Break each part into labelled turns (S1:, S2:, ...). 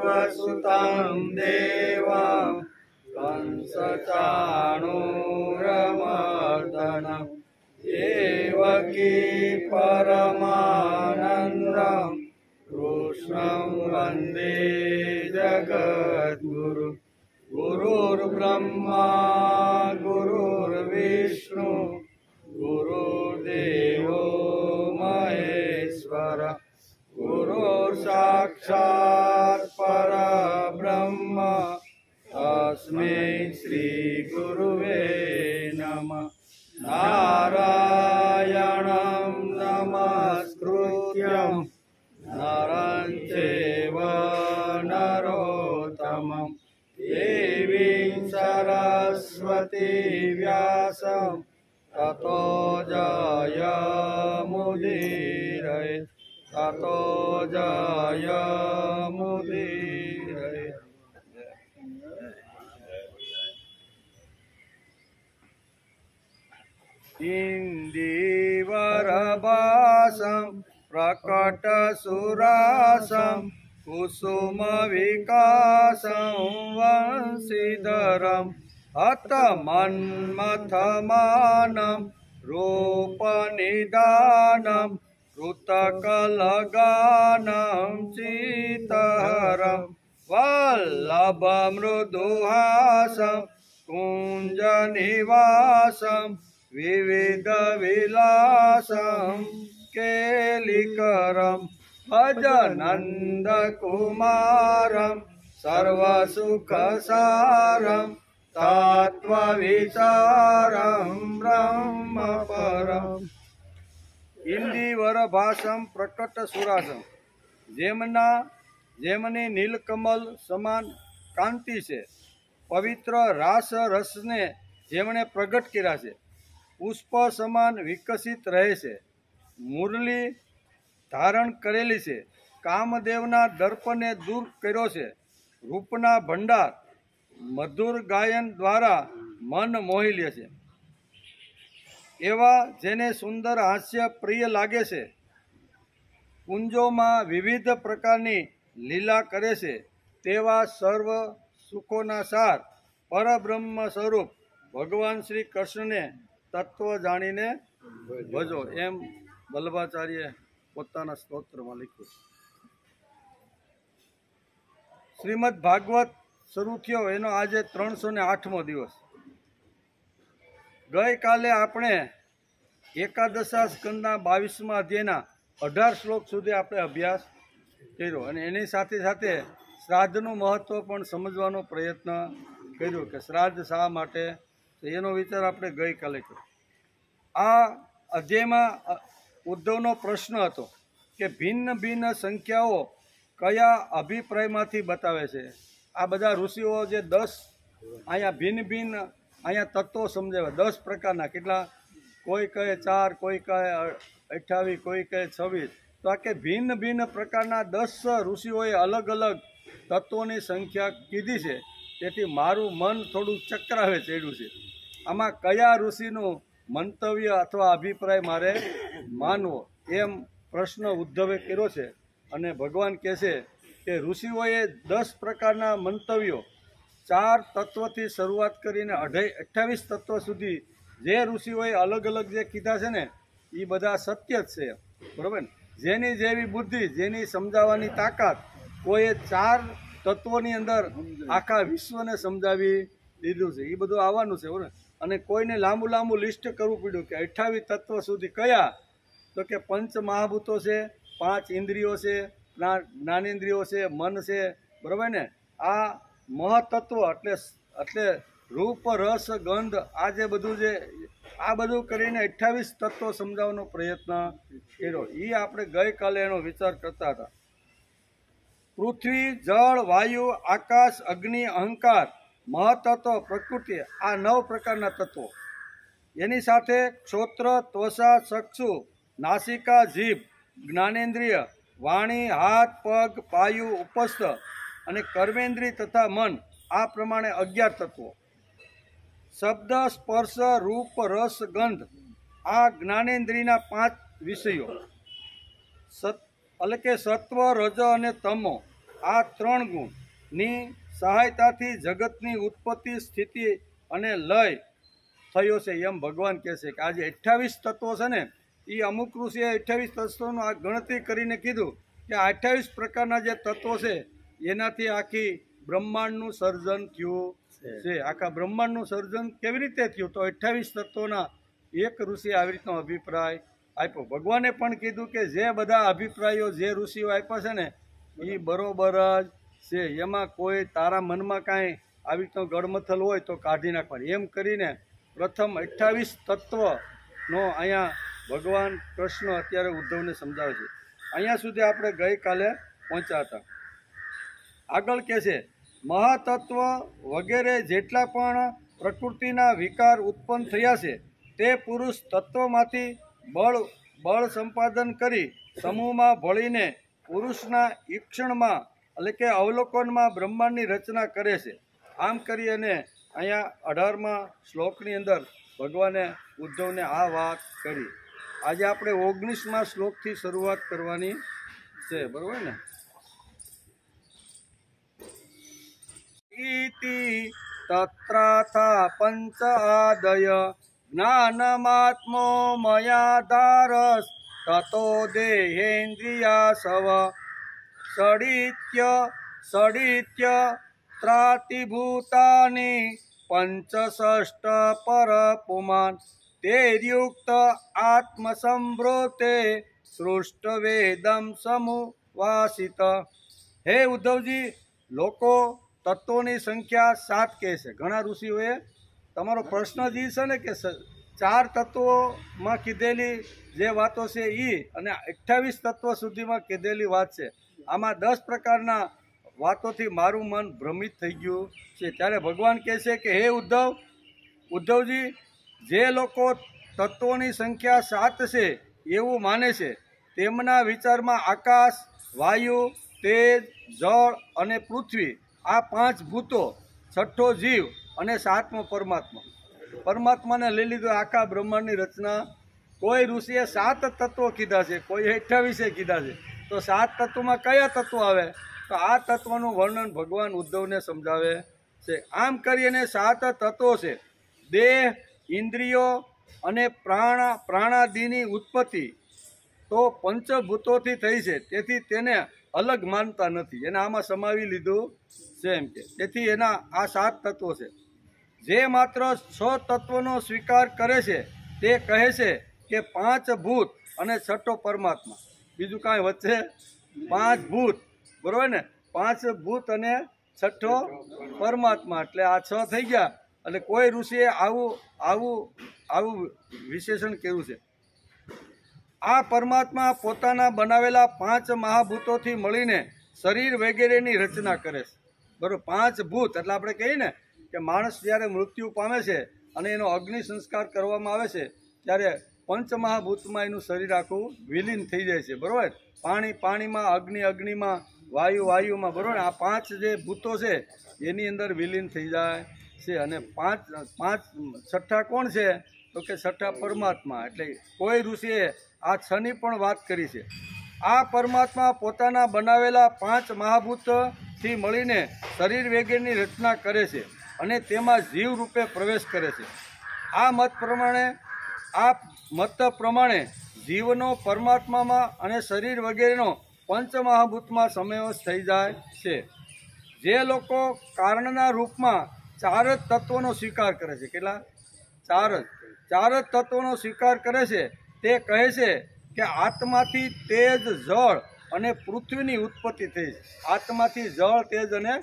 S1: वसुतां देवां कंसचाणूरमर्दनं देवकी परमानन्दं कृष्णं वन्दे जगद्गुरु। गुरुर्ब्रह्मा गुरुर्विष्णु गुरुर्देवो महेश्वर गुरुर्साक्षात् परब्रह्म तस्मै श्री गुरुवे नमः। नारायणं नमस्कृत्यं नरं चैव नरोत्तमं देवीं सरस्वतीं व्यासं ततो जयमुदीरये ततो जयमुदीरये। इन्दीवरभासं प्रकटसुरासं कुसुमविकासं वंशीधरं हतमन्मथमानं रूपनिदानं कृतकलगानं चितहरं वल्लभमृदुहासं कुञ्जनिवासं विविधविलासं केलिकरं भजनन्दकुमारं सर्वसुखसारं तत्त्वविचारं ब्रह्मपरम्। इंदीवर भाषम प्रकट सुरासम जेमनी नीलकमल समान कांति से पवित्र रास रस ने जेमने प्रगट कर्या छे पुष्प समान विकसित रहे से मुरली धारण करेली से कामदेवना दर्प ने दूर कर्यो से रूपना भंडार मधुर गायन द्वारा मन मोही ले छे एवा जेने सुंदर हास्य प्रिय लागे से कुंजो में विविध प्रकारनी लीला करे से तेवा सर्व सुखोना सार परब्रह्म स्वरूप भगवान श्री कृष्ण ने तत्व जाणीने भजो एम वल्लभाचार्य पोताना स्तोत्र में लिख्યું। श्रीमद भागवत शुरू थयो एनो आजे 308मो दिवस। गई काले आपणे एकादशा स्कंदना 22मा अध्यायना 18 श्लोक सुधी आपणे अभ्यास कर्यो अने एनी साथे साथे श्राद्धनुं महत्व पण समजवानो प्रयत्न कर्यो के श्राद्ध शा माटे एनो विचार आपणे गई काले कर्यो। आ अध्यायमां उद्धवनो प्रश्न हतो के भिन्न भिन्न संख्याओ कया अभिप्रायमांथी बतावे छे। आ बधा ऋषिओ जे 10 अहींया भिन्न भिन्न अहींया तत्वों समजाव्या 10 प्रकारना केटला कोई कहे 4 कोई कहे 28 कोई कहे 26 तो आ के भिन्न भिन्न प्रकारना 10 ऋषिओए अलग अलग तत्वोनी संख्या कीधी छे तेथी मारुं मन थोडुं चक्रावे चड्युं छे। आमां कया ऋषिनुं मंतव्य अथवा अभिप्राय मारे मानवो एम प्रश्न उद्धवे कर्यो छे अने भगवान कहे के ऋषिओए 10 प्रकारना मंतव्यो 4 तत्वथी शरूआत करीने 28 तत्व सुधी जे ऋषिओए अलग अलग जे कीधा छे ने ई बधा सत्य ज छे बरोबर। जेनी जेवी बुद्धि जेनी समजाववानी ताकात कोઈએ 4 तत्वोनी अंदर आखा विश्वने समजावी दीधुं छे। ई बधुं आववानुं छे बरोबर। अने कोईने लांबू लांबू लिस्ट करवुं पड्युं के 28 तत्व सुधी कया तो के पंच महाभूतो छे 5 इंद्रियो छे ज्ञानेन्द्रियो छे मन छे बरोबर ने। आ महतत्व એટલે रूप रस गंध आज बधु जे आ बधु करीने 28 तत्व समजावવાનો प्रयत्न कर्यो। ई आपणे गई काले एनो विचार करता हता। पृथ्वी जल वायु आकाश अग्नि अहंकार महतत्व प्रकृति आ 9 प्रकारना तत्वो एनी साथे क्षोत्र त्वचा चक्षु नासिका जीभ ज्ञानेन्द्रिय वाणी हाथ पग पायु उपस्थ अने कर्मेन्द्रिय तथा मन आ प्रमाणे 11 तत्वों। शब्द स्पर्श रूप रस गंध आ ज्ञानेन्द्रियना 5 विषयों એટલે કે સત્વ રજ અને તમો આ 3 ગુણની સહાયતાથી જગતની ઉત્પત્તિ, સ્થિતિ અને લય થયો છે એમ ભગવાન કહે છે. કે આ જે 28 તત્વો છે ને, એ અમુક ઋષિએ 28 તત્વોનું આ ગણતરી કરીને કીધું કે 28 પ્રકારના જે તત્વો છે એનાથી આખી બ્રહ્માંડનું સર્જન થયું છે. આખા બ્રહ્માંડનું સર્જન કેવી રીતે થયું? તો 28 તત્વોના એક ઋષિએ આવી રીતનો અભિપ્રાય આપ્યો. ભગવાને પણ કીધું કે જે બધા અભિપ્રાયો જે ઋષિઓ આપ્યા છે ને એ બરોબર જ છે. એમાં કોઈ તારા મનમાં કાંઈ આવી રીતનો ગડમથલ હોય તો કાઢી નાખવાની. એમ કરીને પ્રથમ 28 તત્વનો અહીંયા ભગવાન કૃષ્ણ અત્યારે ઉદ્ધવને સમજાવે છે. અહીંયા સુધી આપણે ગઈકાલે પહોંચ્યા હતા. આગળ કહે છે, મહાતત્વ વગેરે જેટલા પણ પ્રકૃતિના વિકાર ઉત્પન્ન થયા છે તે પુરુષ તત્વમાંથી બળ સંપાદન કરી સમૂહમાં ભળીને પુરુષના ઈક્ષણમાં એટલે કે અવલોકનમાં બ્રહ્માંડની રચના કરે છે. આમ કરી અને અહીંયા 18મા શ્લોકની અંદર ભગવાને ઉદ્ધવને આ વાત કરી. આજે આપણે 19મા શ્લોકથી શરૂઆત કરવાની છે, બરોબર ને? ઇતિ તત્રાથા પંચ આદય જ્ઞાનમાત્મો મયા ધારસ તતો દેહેન્દ્રિયાસવ ષડિત્ય ત્રાતિભૂતાની પંચષષ્ટ પરપુમાન તેર્યુક્ત આત્મસંભૃતે સૃષ્ટવેદમ સમુવાસિત. હે ઉદ્ધવજી, લોકો તત્વોની સંખ્યા 7 કહે છે. ઘણા ઋષિઓએ તમારો પ્રશ્ન જે છે ને કે 4 તત્વોમાં કીધેલી જે વાતો છે એ અને 28 તત્વો સુધીમાં કીધેલી વાત છે. આમાં 10 પ્રકારના વાતોથી મારું મન ભ્રમિત થઈ ગયું છે. ત્યારે ભગવાન કહે છે કે હે ઉદ્ધવજી, જે લોકો તત્વોની સંખ્યા 7 છે એવું માને છે તેમના વિચારમાં આકાશ, વાયુ, તેજ, જળ અને પૃથ્વી આ 5 ભૂતો, 6ઠ્ઠો જીવ અને 7મો પરમાત્માને લઈ લીધો. આખા બ્રહ્માંડની રચના કોઈ ઋષિએ 7 તત્વો કીધા છે, કોઈ 28 કીધા છે. તો 7 તત્વોમાં કયા તત્વો આવે? તો આ તત્વનું વર્ણન ભગવાન ઉદ્ધવને સમજાવે છે. આમ કરીને 7 તત્વો છે. દેહ, ઇન્દ્રિયો અને પ્રાણાદિની ઉત્પત્તિ તો પંચભૂતોથી થઈ છે, તેથી તેને અલગ માનતા નથી. એને આમાં સમાવી લીધું છે એમ કે. તેથી એના આ 7 તત્વો છે. જે માત્ર 6 તત્વોનો સ્વીકાર કરે છે તે કહે છે કે 5 ભૂત અને 6ઠ્ઠો પરમાત્મા. બીજું કાંઈ વચ્ચે 5 ભૂત, બરોબર ને? 5 ભૂત અને 6ઠ્ઠો પરમાત્મા, એટલે આ 6 થઈ ગયા. એટલે કોઈ ઋષિએ આવું વિશેષણ કર્યું છે. આ પરમાત્મા પોતાના બનાવેલા 5 મહાભૂતોથી મળીને શરીર વગેરેની રચના કરે છે, બરોબર? 5 ભૂત એટલે આપણે કહીએ ને કે માણસ જ્યારે મૃત્યુ પામે છે અને એનો અગ્નિ સંસ્કાર કરવામાં આવે છે ત્યારે પંચમહાભૂતમાં એનું શરીર આખું વિલીન થઈ જાય છે, બરોબર? પાણીમાં, અગ્નિમાં, વાયુમાં, બરોબર? આ 5 જે ભૂતો છે એની અંદર વિલીન થઈ જાય છે. અને 6ઠ્ઠા કોણ છે? તો કે 6ઠ્ઠા પરમાત્મા. એટલે કોઈ ઋષિએ આ 6ની પણ વાત કરી છે. આ પરમાત્મા પોતાના બનાવેલા 5 મહાભૂતથી મળીને શરીર વગેરેની રચના કરે છે અને તેમાં જીવ રૂપે પ્રવેશ કરે છે. આ મત પ્રમાણે જીવનો પરમાત્મામાં અને શરીર વગેરેનો પંચમહાભૂતમાં સમાવેશ થઈ જાય છે. જે લોકો કારણના રૂપમાં 4 જ તત્વોનો સ્વીકાર કરે છે, કેટલા? 4 જ તત્વોનો સ્વીકાર કરે છે તે કહે છે કે આત્માથી તેજ, જળ અને પૃથ્વીની ઉત્પત્તિ થઈ છે. આત્માથી જળ, તેજ અને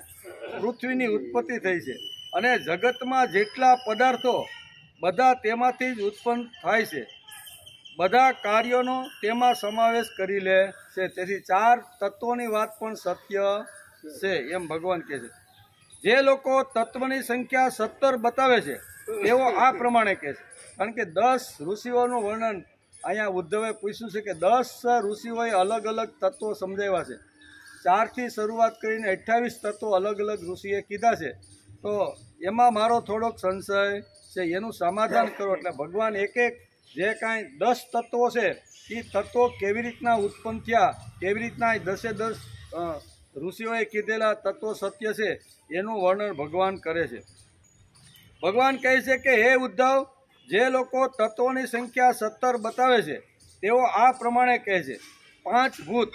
S1: પૃથ્વીની ઉત્પત્તિ થઈ છે. અને જગતમાં જેટલા પદાર્થો બધા તેમાંથી જ ઉત્પન્ન થાય છે. બધા કાર્યોનો તેમાં સમાવેશ કરી લે છે. તેથી 4 તત્વોની વાત પણ સત્ય છે એમ ભગવાન કહે છે. જે લોકો તત્વની સંખ્યા 17 બતાવે છે તેઓ આ પ્રમાણે કહે છે. કારણ કે 10 ઋષિઓનું વર્ણન અહીંયા ઉદ્ધવે પૂછ્યું છે કે 10 ઋષિઓએ અલગ અલગ તત્વો સમજાવ્યા છે. 4થી શરૂઆત કરીને 28 તત્વો અલગ અલગ ઋષિએ કીધા છે. તો એમાં મારો થોડોક સંશય છે, એનું સમાધાન કરો. એટલે ભગવાન એક જે કાંઈ 10 તત્વો છે એ તત્વો કેવી રીતના ઉત્પન્ન થયા, કેવી રીતના 10 ઋષિઓએ કીધેલા તત્વો સત્ય છે એનું વર્ણન ભગવાન કરે છે. ભગવાન કહે છે કે હે ઉદ્ધવ, જે લોકો તત્વોની સંખ્યા 17 બતાવે છે તેઓ આ પ્રમાણે કહે છે: 5 ભૂત,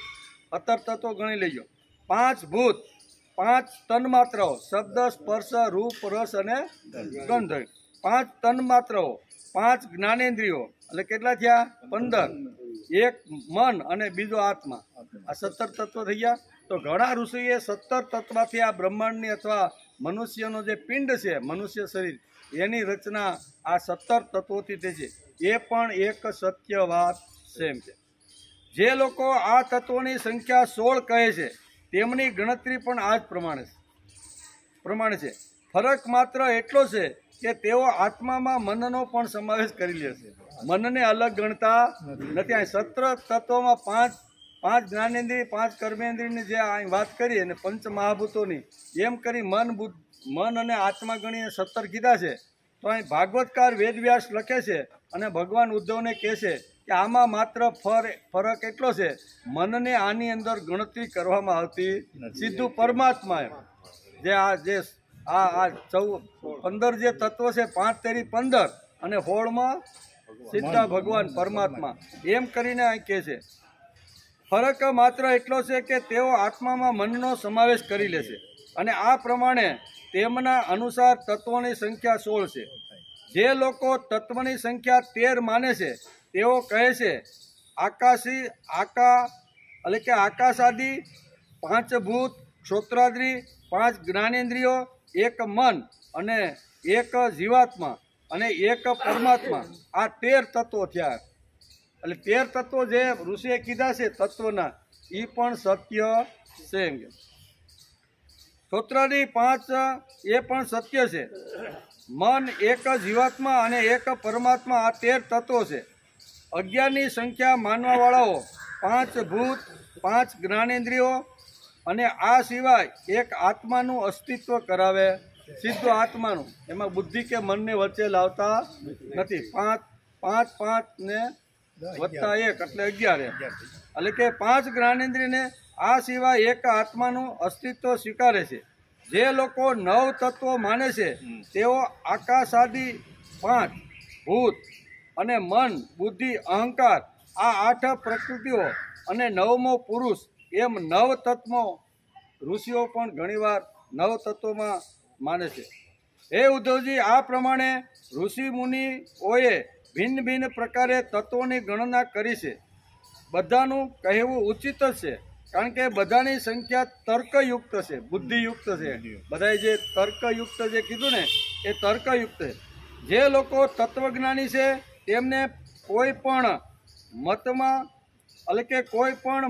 S1: 17 તત્વો ગણી લેજો. 5 ભૂત, 5 તન્માત્રાઓ, શબ્દ, સ્પર્શ, રૂપ, રસ અને ગંધ. 5 તન્માત્રાઓ, 5 જ્ઞાનેન્દ્રિયો, એટલે કેટલા થયા? 15. એક મન અને બીજો આત્મા. આ 17 તત્વો થઈ ગયા. તો ઘણા ઋષિએ 17 તત્વથી આ બ્રહ્માંડની અથવા મનુષ્યનો જે પિંડ છે, મનુષ્ય શરીર, એની રચના આ 17 તત્વોથી થઈ છે. એ પણ એક સત્ય વાત છે એમ છે. જે લોકો આ તત્વોની સંખ્યા 16 કહે છે તેમની ગણતરી પણ આ જ પ્રમાણે છે. ફરક માત્ર એટલો છે કે તેઓ આત્મામાં મનનો પણ સમાવેશ કરી લે છે. મનને અલગ ગણતા નથી. આ 17 તત્વોમાં 5 જ્ઞાનેન્દ્રિય, 5 કર્મેન્દ્રિયની જે અહીં વાત કરી અને પંચ મહાભૂતોની એમ કરી મન અને આત્મા ગણીને 17 કીધા છે. તો અહીં ભાગવતકાર વેદવ્યાસ લખે છે અને ભગવાન ઉદ્ધવને કહે છે કે આમાં માત્ર ફરક એટલો છે, મનને આની અંદર ગણતરી કરવામાં આવતી, સીધું પરમાત્મા એમ. જે 15 જે તત્વ છે, 5 તેરી 15 અને 16માં સીધા ભગવાન પરમાત્મા એમ કરીને અહીં કહે છે. ફરક માત્ર એટલો છે કે તેઓ આત્મામાં મનનો સમાવેશ કરી લેશે અને આ પ્રમાણે તેમના અનુસાર તત્વોની સંખ્યા 16 છે. જે લોકો તત્વની સંખ્યા 13 માને છે તેઓ કહે છે આકાશાદી, 5 ભૂત, શ્રોત્રાદ્રિ, 5 જ્ઞાનેન્દ્રિયો, 1 મન અને 1 જીવાત્મા અને 1 પરમાત્મા. આ 13 તત્વો થયા. એટલે 13 તત્વો જે ઋષિએ કીધા છે તત્વના, એ પણ સત્ય છે એમ. શ્રોત્રાદિ 5 એ પણ સત્ય છે. મન, 1 જીવાત્મા અને 1 પરમાત્મા, આ 13 તત્વો છે. 11ની સંખ્યા માનવાવાળાઓ 5 ભૂત, 5 જ્ઞાનેન્દ્રિયો અને આ સિવાય 1 આત્માનું અસ્તિત્વ કરાવે, સીધું આત્માનું. એમાં બુદ્ધિ કે મનને વચ્ચે લાવતા નથી. 5 ને વત્તા 1 એટલે 11. એટલે કે 5 જ્ઞાનેન્દ્રિયને આ સિવાય 1 આત્માનું અસ્તિત્વ સ્વીકારે છે. જે લોકો 9 તત્વો માને છે તેઓ આકાશાદી 5 ભૂત અને મન, બુદ્ધિ, અહંકાર, આ 8 પ્રકૃતિઓ અને 9મો પુરુષ, એમ 9 તત્વો ઋષિઓ પણ ઘણીવાર 9 તત્વોમાં માને છે. હે ઉદ્ધવજી, આ પ્રમાણે ઋષિ મુનિઓએ ભિન્ન ભિન્ન પ્રકારે તત્વોની ગણના કરી છે. બધાનું કહેવું ઉચિત જ છે, કારણ કે બધાની સંખ્યા તર્કયુક્ત છે, બુદ્ધિયુક્ત છે. બધાએ જે તર્કયુક્ત જે કીધું ને એ તર્કયુક્ત છે. જે લોકો તત્વજ્ઞાની છે તેમને કોઈ પણ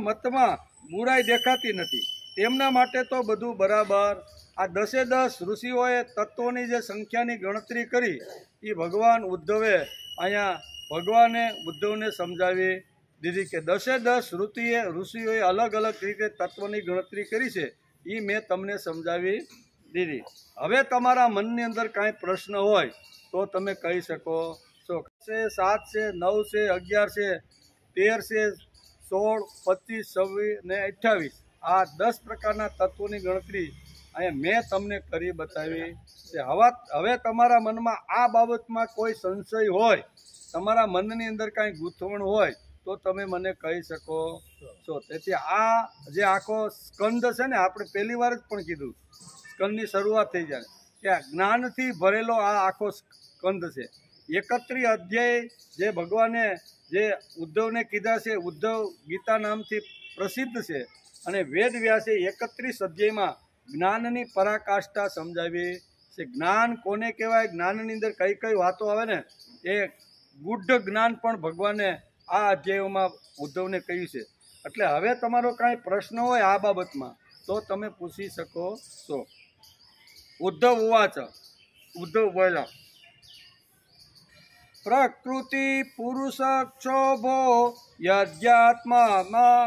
S1: મતમાં બુરાઈ દેખાતી નથી. તેમના માટે તો બધું બરાબર. આ 10 ઋષિઓએ તત્વોની જે સંખ્યાની ગણતરી કરી એ ભગવાન ઉદ્ધવને સમજાવી દીધી કે 10 ઋષિઓએ અલગ અલગ રીતે તત્વની ગણતરી કરી છે. એ મેં તમને સમજાવી દીધી. હવે તમારા મનની અંદર કાંઈ પ્રશ્ન હોય તો તમે કહી શકો છો. 7 છે, 9 છે, 11 છે, 13 છે, 16, 25, 26 ને 28, આ 10 પ્રકારના તત્વોની ગણતરી અહીંયા મેં તમને કરી બતાવી છે. હવે તમારા મનમાં આ બાબતમાં કોઈ સંશય હોય, તમારા મનની અંદર કાંઈ ગૂંથવણ હોય તો તમે મને કહી શકો છો. તેથી આ જે આખો સ્કંદ છે ને, આપણે પહેલી વાર જ પણ કીધું, સ્કંદની શરૂઆત થઈ જાય કે જ્ઞાનથી ભરેલો આ આખો સ્કંદ છે. 31 અધ્યાય જે ભગવાને જે ઉદ્ધવને કીધા છે, ઉદ્ધવ ગીતા નામથી પ્રસિદ્ધ છે. અને વેદ વ્યાસે 31 અધ્યાયમાં જ્ઞાનની પરાકાષ્ઠા સમજાવી છે. જ્ઞાન કોને કહેવાય, જ્ઞાનની અંદર કઈ કઈ વાતો આવે ને, એ ગુઢ જ્ઞાન પણ ભગવાને આ અધ્યાયોમાં ઉદ્ધવને કહ્યું છે. એટલે હવે તમારો કાંઈ પ્રશ્ન હોય આ બાબતમાં તો તમે પૂછી શકો છો. ઉદ્ધવ બોલ્યા: પ્રકૃતિ પુરુષ ક્ષોભો યજ્ઞાત્મા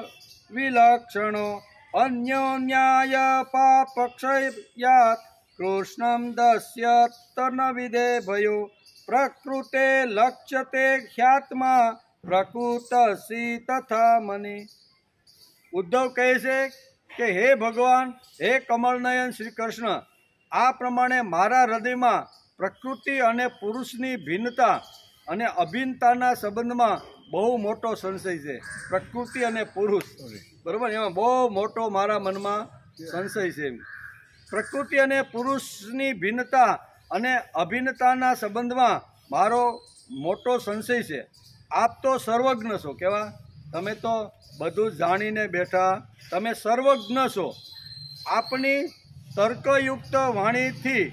S1: વિલક્ષણો અન્યોન્યાય પાપક્ષયાત કૃષ્ણમ દસ્ય તન વિદે ભયો પ્રકૃતે લક્ષ્યતે ખ્યાત્મા પ્રકૃતસી તથા મની. ઉદ્ધવ કહે છે કે હે ભગવાન, હે કમળનયન શ્રી કૃષ્ણ, આ પ્રમાણે મારા હૃદયમાં પ્રકૃતિ અને પુરુષની ભિન્નતા અને અભિન્નતાના સંબંધમાં બહુ મોટો સંશય છે. પ્રકૃતિ અને પુરુષ, બરોબર, એમાં બહુ મોટો મારા મનમાં સંશય છે. પ્રકૃતિ અને પુરુષની ભિન્નતા અને અભિન્નતાના સંબંધમાં મારો મોટો સંશય છે. આપ તો સર્વજ્ઞ છો. કેવા? તમે તો બધું જાણીને બેઠા, તમે સર્વજ્ઞ છો. આપની તર્કયુક્ત વાણીથી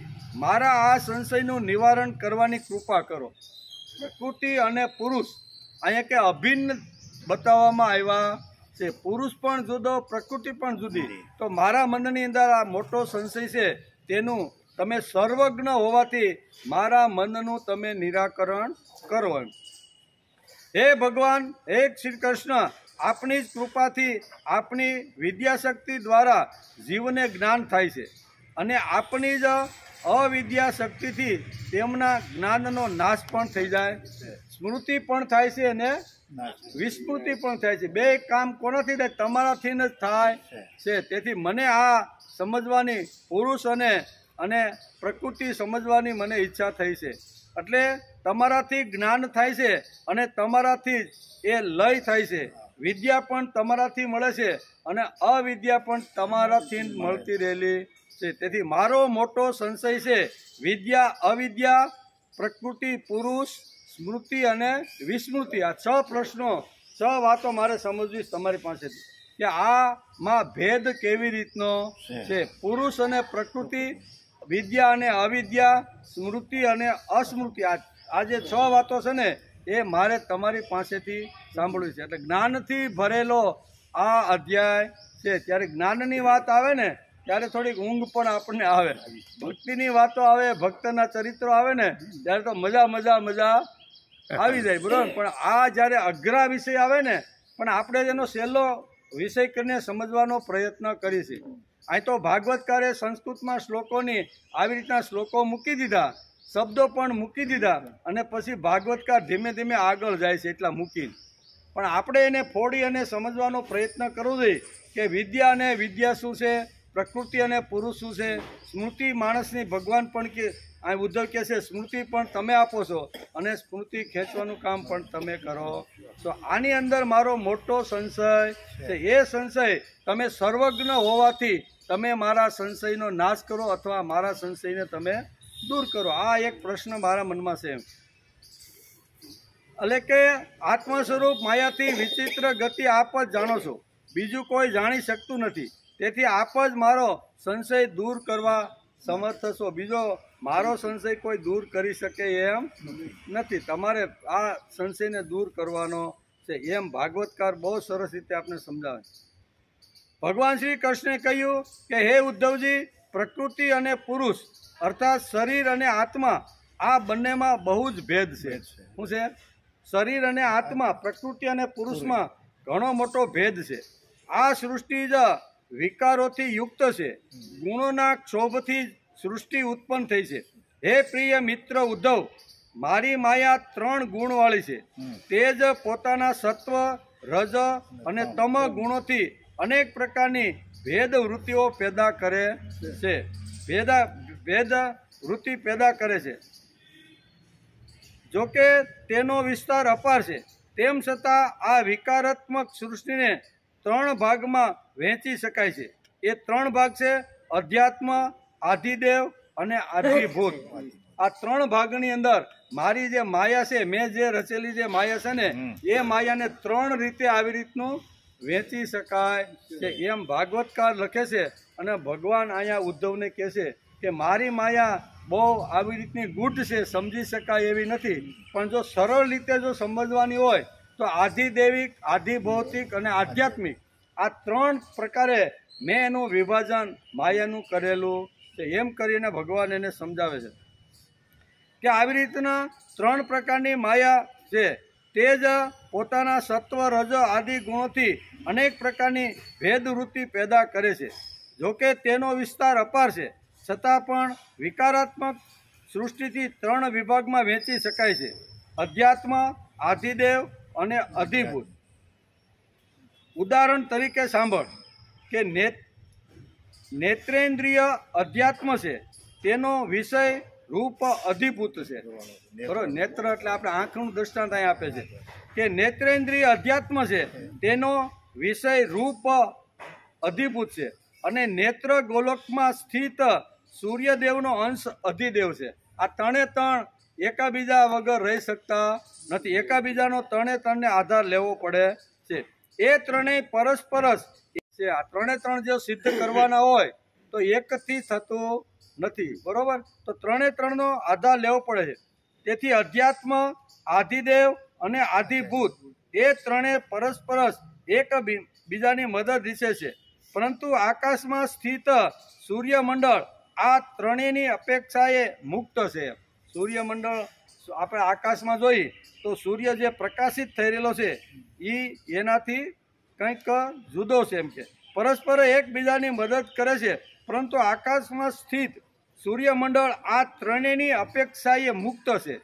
S1: મારા આ સંશયનું નિવારણ કરવાની કૃપા કરો. પ્રકૃતિ અને પુરુષ અહીંયા કે અભિન્ન બતાવવામાં આવ્યા છે. પુરુષ પણ જુદો, પ્રકૃતિ પણ જુદી. તો મારા મનની અંદર આ મોટો સંશય છે, તેનું તમે સર્વજ્ઞ હોવાથી મારા મનનું તમે નિરાકરણ કરો. હે ભગવાન, હે શ્રી કૃષ્ણ, આપની જ કૃપાથી આપની વિદ્યાશક્તિ દ્વારા જીવને જ્ઞાન થાય છે અને આપની જ અવિદ્યા શક્તિથી તેમના જ્ઞાનનો નાશ પણ થઈ જાય, સ્મૃતિ પણ થાય છે અને વિસ્મૃતિ પણ થાય છે. બે કામ કોનાથી થાય? તમારાથી જ થાય છે. તેથી મને આ સમજવાની, પુરુષ અને પ્રકૃતિ સમજવાની મને ઈચ્છા થઈ છે. એટલે તમારાથી જ્ઞાન થાય છે અને તમારાથી એ લય થાય છે. વિદ્યા પણ તમારાથી મળે છે અને અવિદ્યા પણ તમારાથી મળતી રહેલી છે. તેથી મારો મોટો સંશય છે વિદ્યા, અવિદ્યા, પ્રકૃતિ, પુરુષ, સ્મૃતિ અને વિસ્મૃતિ. આ 6 પ્રશ્નો, 6 વાતો મારે સમજવી તમારી પાસેથી કે આમાં ભેદ કેવી રીતનો છે. પુરુષ અને પ્રકૃતિ, વિદ્યા અને અવિદ્યા, સ્મૃતિ અને અસ્મૃતિ, આ જે 6 વાતો છે ને એ મારે તમારી પાસેથી સાંભળવી છે. એટલે જ્ઞાનથી ભરેલો આ અધ્યાય છે. ત્યારે જ્ઞાનની વાત આવે ને ત્યારે થોડીક ઊંઘ પણ આપણને આવે. ભક્તિની વાતો આવે, ભક્તના ચરિત્રો આવે ને ત્યારે તો મજા આવી જાય, બરાબર. પણ આ જ્યારે અઘરા વિષય આવે ને, પણ આપણે જેનો સહેલો વિષય કરીને સમજવાનો પ્રયત્ન કરીશું. અહીં તો ભાગવતકારે સંસ્કૃતમાં શ્લોકોની આવી રીતના શ્લોકો મૂકી દીધા, શબ્દો પણ મૂકી દીધા અને પછી ભાગવતકાર ધીમે ધીમે આગળ જાય છે એટલા મૂકીને. પણ આપણે એને ફોડી અને સમજવાનો પ્રયત્ન કરવો જોઈએ કે વિદ્યા અને વિદ્યા શું છે, પ્રકૃતિ અને પુરુષ શું છે. સ્મૃતિ માણસની, ભગવાન પણ કે આ ઉદ્ધવ કહે છે સ્મૃતિ પણ તમે આપો છો અને સ્મૃતિ ખેંચવાનું કામ પણ તમે કરો છો. આની અંદર મારો મોટો સંશય છે. એ સંશય તમે સર્વજ્ઞ હોવાથી તમે મારા સંશયનો નાશ કરો અથવા મારા સંશયને તમે દૂર કરો. આ એક પ્રશ્ન મારા મનમાં છે. એટલે કે આત્મ સ્વરૂપ માયાથી વિચિત્ર ગતિ આપ જ જાણો છો, બીજું કોઈ જાણી શકતું નથી. તેથી આપ જ મારો સંશય દૂર કરવા સમર્થ છો. બીજો મારો સંશય કોઈ દૂર કરી શકે એમ નથી. તમારે આ સંશયને દૂર કરવાનો છે. એમ ભાગવતકાર બહુ સરસ રીતે આપણે સમજાવે. ભગવાન શ્રી કૃષ્ણે કહ્યું કે હે ઉદ્ધવજી, પ્રકૃતિ અને પુરુષ અર્થાત શરીર અને આત્મા, આ બંનેમાં બહુ જ ભેદ છે. શું છે? શરીર અને આત્મા, પ્રકૃતિ અને પુરુષમાં ઘણો મોટો ભેદ છે. આ સૃષ્ટિ જ વિકારોથી યુક્ત છે. ગુણોના ક્ષોભથી સૃષ્ટિ ઉત્પન્ન થઈ છે. હે પ્રિય મિત્ર ઉદ્ધવ, મારી માયા 3 ગુણવાળી છે. તે જ પોતાના સત્વ, રજ અને તમ ગુણોથી અનેક પ્રકારની ભેદ વૃત્તિઓ પેદા કરે છે. ભેદ વૃત્તિ પેદા કરે છે. જોકે તેનો વિસ્તાર અપાર છે, તેમ છતાં આ વિકારાત્મક સૃષ્ટિને 3 ભાગમાં વહેંચી શકાય છે. એ 3 ભાગ છે અધ્યાત્મ, આધિદેવ અને આધિભૂત. આ 3 ભાગની અંદર મારી જે માયા છે, મેં જે રચેલી જે માયા છે ને, એ માયાને 3 રીતે આવી રીતનું વહેંચી શકાય છે. એમ ભાગવતકાર લખે છે. અને ભગવાન અહીંયા ઉદ્ધવને કહે છે કે મારી માયા બહુ આવી રીતની ગૂઢ છે, સમજી શકાય એવી નથી. પણ જો સરળ રીતે જો સમજવાની હોય તો આધિદૈવિક, આધિભૌતિક અને આધ્યાત્મિક, આ 3 પ્રકારે મેં એનું વિભાજન માયાનું કરેલું છે. એમ કરીને ભગવાન એને સમજાવે છે કે આવી રીતના 3 પ્રકારની માયા છે. તે જ પોતાના સત્વ, રજ આદિ ગુણોથી અનેક પ્રકારની ભેદવૃત્તિ પેદા કરે છે. જોકે તેનો વિસ્તાર અપાર છે, છતાં પણ વિકારાત્મક સૃષ્ટિથી 3 વિભાગમાં વહેંચી શકાય છે: અધ્યાત્મ, આધિદેવ અને અધિભૂત. ઉદાહરણ તરીકે સાંભળ કે નેત્રેન્દ્રિય અધ્યાત્મ છે, તેનો વિષય રૂપ અધિભૂત છે. બરોબર, નેત્ર એટલે આપણે આંખનું દ્રષ્ટાંત અહીં આપે છે કે નેત્રેન્દ્રિય અધ્યાત્મ છે, તેનો વિષય રૂપ અધિભૂત છે, અને નેત્ર ગોલકમાં સ્થિત સૂર્યદેવનો અંશ અધિદેવ છે. આ ત્રણે ત્રણ એકાબીજા વગર રહી શકતા નથી. એકાબીજાનો ત્રણે આધાર લેવો પડે છે. એ ત્રણેય પરસ્પરસ છે. આ ત્રણ જો સિદ્ધ કરવાના હોય તો એકથી થતું નથી. બરોબર, તો ત્રણનો આધાર લેવો પડે છે. તેથી અધ્યાત્મ, આધિદેવ અને આધિભૂત એ ત્રણે પરસ્પરસ એકબીજાની મદદ ઈચ્છે છે. પરંતુ આકાશમાં સ્થિત સૂર્યમંડળ આ ત્રણેયની અપેક્ષાએ મુક્ત છે. સૂર્યમંડળ આપણે આકાશમાં જોઈએ તો સૂર્ય જે પ્રકાશિત થઈ રહેલો છે એનાથી કંઈક જુદો છે. એમ કે પરસ્પર એકબીજાની મદદ કરે છે, પરંતુ આકાશમાં સ્થિત સૂર્યમંડળ આ ત્રણેયની અપેક્ષાએ મુક્ત છે.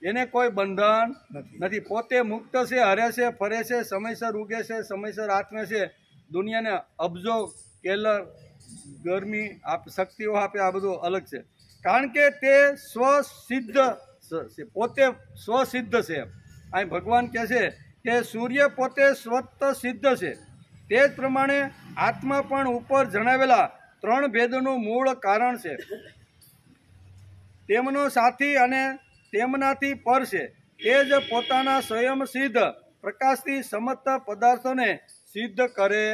S1: એને કોઈ બંધન નથી. પોતે મુક્ત છે, હરે છે, ફરે છે, સમયસર ઉગે છે, સમયસર આત્મે છે. દુનિયાને અબજો કેલર ગરમી શક્તિઓ આપે, આ બધું અલગ છે. કારણ કે તે સ્વસિદ્ધ છે, પોતે સ્વસિદ્ધ છે. અહીં ભગવાન કહે છે કે સૂર્ય પોતે સ્વત સિદ્ધ છે. તે જ પ્રમાણે આત્મા પણ ઉપર જણાવેલા ત્રણ ભેદનું મૂળ કારણ છે, તેમનો સાથી અને તેમનાથી પર છે. તે જ પોતાના સ્વયં સિદ્ધ પ્રકાશથી સમસ્ત પદાર્થોને સિદ્ધ કરે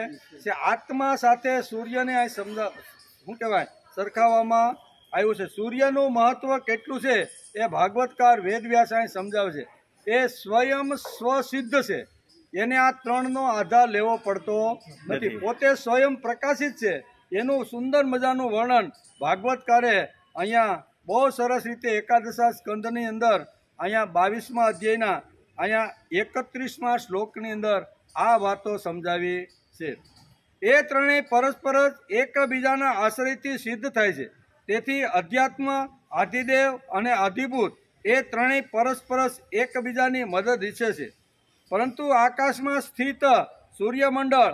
S1: છે. આત્મા સાથે સૂર્યને અહીં શું કહેવાય સરખાવવામાં આવ્યું છે. સૂર્યનું મહત્વ કેટલું છે એ ભાગવતકાર વેદવ્યાસ અહીં સમજાવે છે. એ સ્વયં સ્વસિદ્ધ છે, એને આ ત્રણનો આધાર લેવો પડતો નથી. પોતે સ્વયં પ્રકાશિત છે. એનું સુંદર મજાનું વર્ણન ભાગવતકારે અહીંયા બહુ સરસ રીતે એકાદશા સ્કંદની અંદર અહીંયા 22મા અધ્યાયના અહીંયા 31મા શ્લોકની અંદર આ વાતો સમજાવી છે. એ ત્રણેય પરસ્પર એકબીજાના આશ્રયથી સિદ્ધ થાય છે. તેથી અધ્યાત્મ, આધિદેવ અને આધિભૂત એ ત્રણેય પરસ્પર એકબીજાની મદદ ઈચ્છે છે. પરંતુ આકાશમાં સ્થિત સૂર્યમંડળ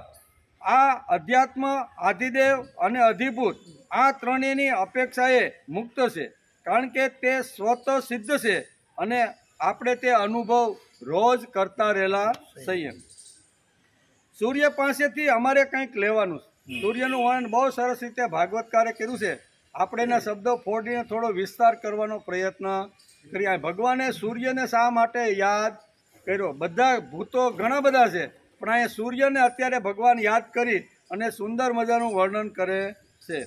S1: આ અધ્યાત્મ, આધિદેવ અને અધિભૂત આ ત્રણેયની અપેક્ષાએ મુક્ત છે. કારણ કે તે સ્વત સિદ્ધ છે અને આપણે તે અનુભવ રોજ કરતા રહેલા છીએ. સૂર્ય પાસેથી અમારે કંઈક લેવાનું છે. સૂર્યનું વર્ણન બહુ સરસ રીતે ભાગવતકારે કર્યું છે. આપણે એના શબ્દો ફોડીને થોડો વિસ્તાર કરવાનો પ્રયત્ન કરીએ. ભગવાને સૂર્યને શા માટે યાદ કર્યો? બધા ભૂતો ઘણા બધા છે, પણ અહીંયા સૂર્યને અત્યારે ભગવાન યાદ કરી અને સુંદર મજાનું વર્ણન કરે છે.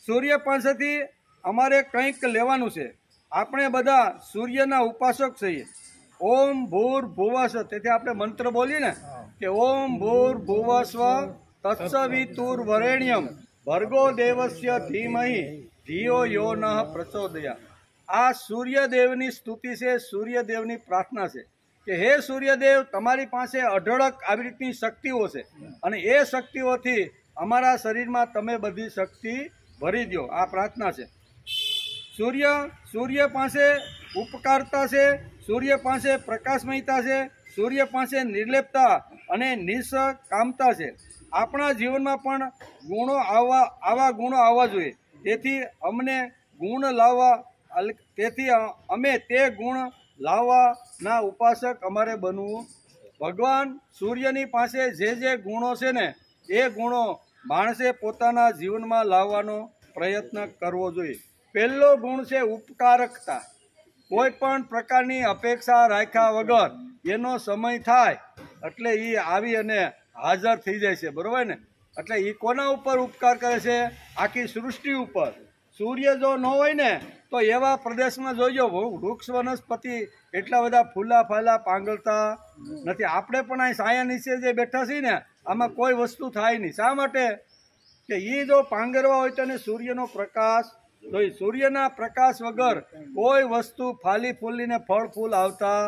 S1: સૂર્ય પાસેથી અમારે કંઈક લેવાનું છે. આપણે બધા સૂર્યના ઉપાસક છીએ. ઓમ ભૂર ભુવસ્વ, તેથી આપણે મંત્ર બોલીએ ને કે ઓમ ભૂર ભુવસ્વ તત્સવિતુર વરેણ્યમ ભર્ગો દેવસ્ય ધીમહિ ધિયો યો નઃ પ્રચોદયા. આ સૂર્યદેવની સ્તુતિ છે, સૂર્યદેવની પ્રાર્થના છે કે હે સૂર્યદેવ, તમારી પાસે અઢળક આવી રીતની શક્તિઓ છે અને એ શક્તિઓથી અમારા શરીરમાં તમે બધી શક્તિ ભરી દો. આ પ્રાર્થના છે. સૂર્ય પાસે ઉપકારતા છે, સૂર્ય પાસે પ્રકાશમયતા છે, સૂર્ય પાસે નિર્લેપતા અને નિષ્કામતા છે. આપણા જીવનમાં પણ આવા ગુણો આવવા જોઈએ. તેથી અમે તે ગુણ લાવવાના ઉપાસક અમારે બનવું. ભગવાન સૂર્યની પાસે જે ગુણો છે ને એ ગુણો માણસે પોતાના જીવનમાં લાવવાનો પ્રયત્ન કરવો જોઈએ. પહેલો ગુણ છે ઉપકારકતા. કોઈ પણ પ્રકારની અપેક્ષા રાખ્યા વગર એનો સમય થાય એટલે એ આવી અને હાજર થઈ જાય છે. બરોબર ને? એટલે એ કોના ઉપર ઉપકાર કરે છે? આખી સૃષ્ટિ ઉપર. સૂર્ય જો ન હોય ને તો એવા પ્રદેશમાં જોઈજો વૃક્ષ વનસ્પતિ એટલા બધા ફૂલા ફાલા પાંગળતા નથી. આપણે પણ અહીં સાયા નીચે જે બેઠા છીએ ને આમાં કોઈ વસ્તુ થાય નહીં. શા માટે? કે એ જો પાંગરવા હોય તો એને સૂર્યનો પ્રકાશ જોઈએ. સૂર્યના પ્રકાશ વગર કોઈ વસ્તુ ફાલી ફૂલીને ફળ ફૂલ આવતા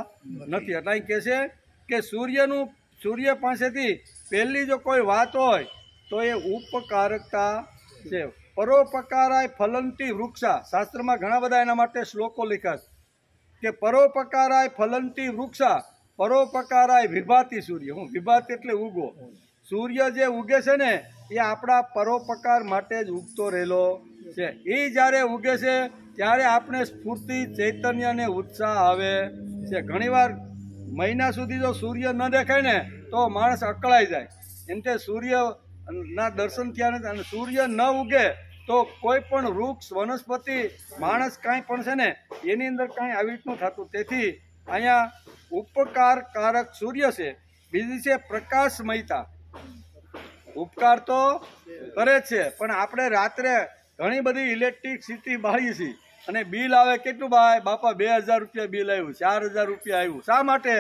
S1: નથી. એટલે અહીં કહે છે કે સૂર્ય પાસેથી પહેલી જો કોઈ વાત હોય તો એ ઉપકારકતા છે. પરોપકારાય ફલંતી વૃક્ષા. શાસ્ત્રમાં ઘણા બધા એના માટે શ્લોકો લખ્યા છે કે પરોપકારાય ફલંતી વૃક્ષા પરોપકારાય વિભાતી સૂર્ય. હું વિભાતી એટલે ઉગો. સૂર્ય જે ઉગે છે ને એ આપણા પરોપકાર માટે જ ઉગતો રહેલો છે. એ જ્યારે ઉગે છે ત્યારે આપણે સ્ફૂર્તિ, ચૈતન્ય અને ઉત્સાહ આવે છે. ઘણીવાર મહિના સુધી જો સૂર્ય ન દેખાય ને તો માણસ અકળાઈ જાય. એમ કે સૂર્યના દર્શન થયા નથી અને સૂર્ય ન ઉગે તો કોઈ પણ વૃક્ષ, વનસ્પતિ, માણસ કાંઈ પણ છે ને એની અંદર કાંઈ આવી રીતનું થતું. તેથી અહીંયા ઉપકારકારક સૂર્ય છે. બીજી છે પ્રકાશમયતા. ઉપકાર તો કરે છે પણ આપણે રાત્રે ઘણી બધી ઇલેક્ટ્રિસિટી બાળીએ છીએ અને બિલ આવે કેટલું ભાઈ બાપા 2000 રૂપિયા બિલ આવ્યું, 4000 રૂપિયા આવ્યું. શા માટે?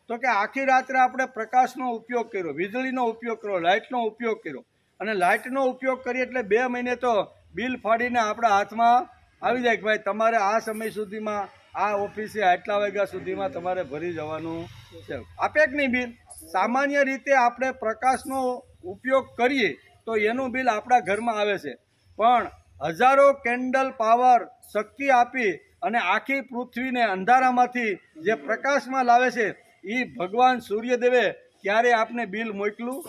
S1: તો કે આખી રાત્રે આપણે પ્રકાશનો ઉપયોગ કર્યો, વીજળીનો ઉપયોગ કર્યો, લાઇટનો ઉપયોગ કર્યો અને લાઇટનો ઉપયોગ કરીએ એટલે 2 મહિને તો બિલ ફાડીને આપણા હાથમાં આવી જાય કે ભાઈ તમારે આ સમય સુધીમાં આ ઓફિસે આટલા વાગ્યા સુધીમાં તમારે ભરી જવાનું છે. આપે કે નહીં બિલ? સામાન્ય રીતે આપણે પ્રકાશનો ઉપયોગ કરીએ તો એનું બિલ આપણા ઘરમાં આવે છે. પણ હજારો કેન્ડલ પાવર શક્તિ આપી અને આખી પૃથ્વીને અંધારામાંથી જે પ્રકાશમાં લાવે છે એ ભગવાન સૂર્યદેવે ક્યારે આપને બિલ મોકલું?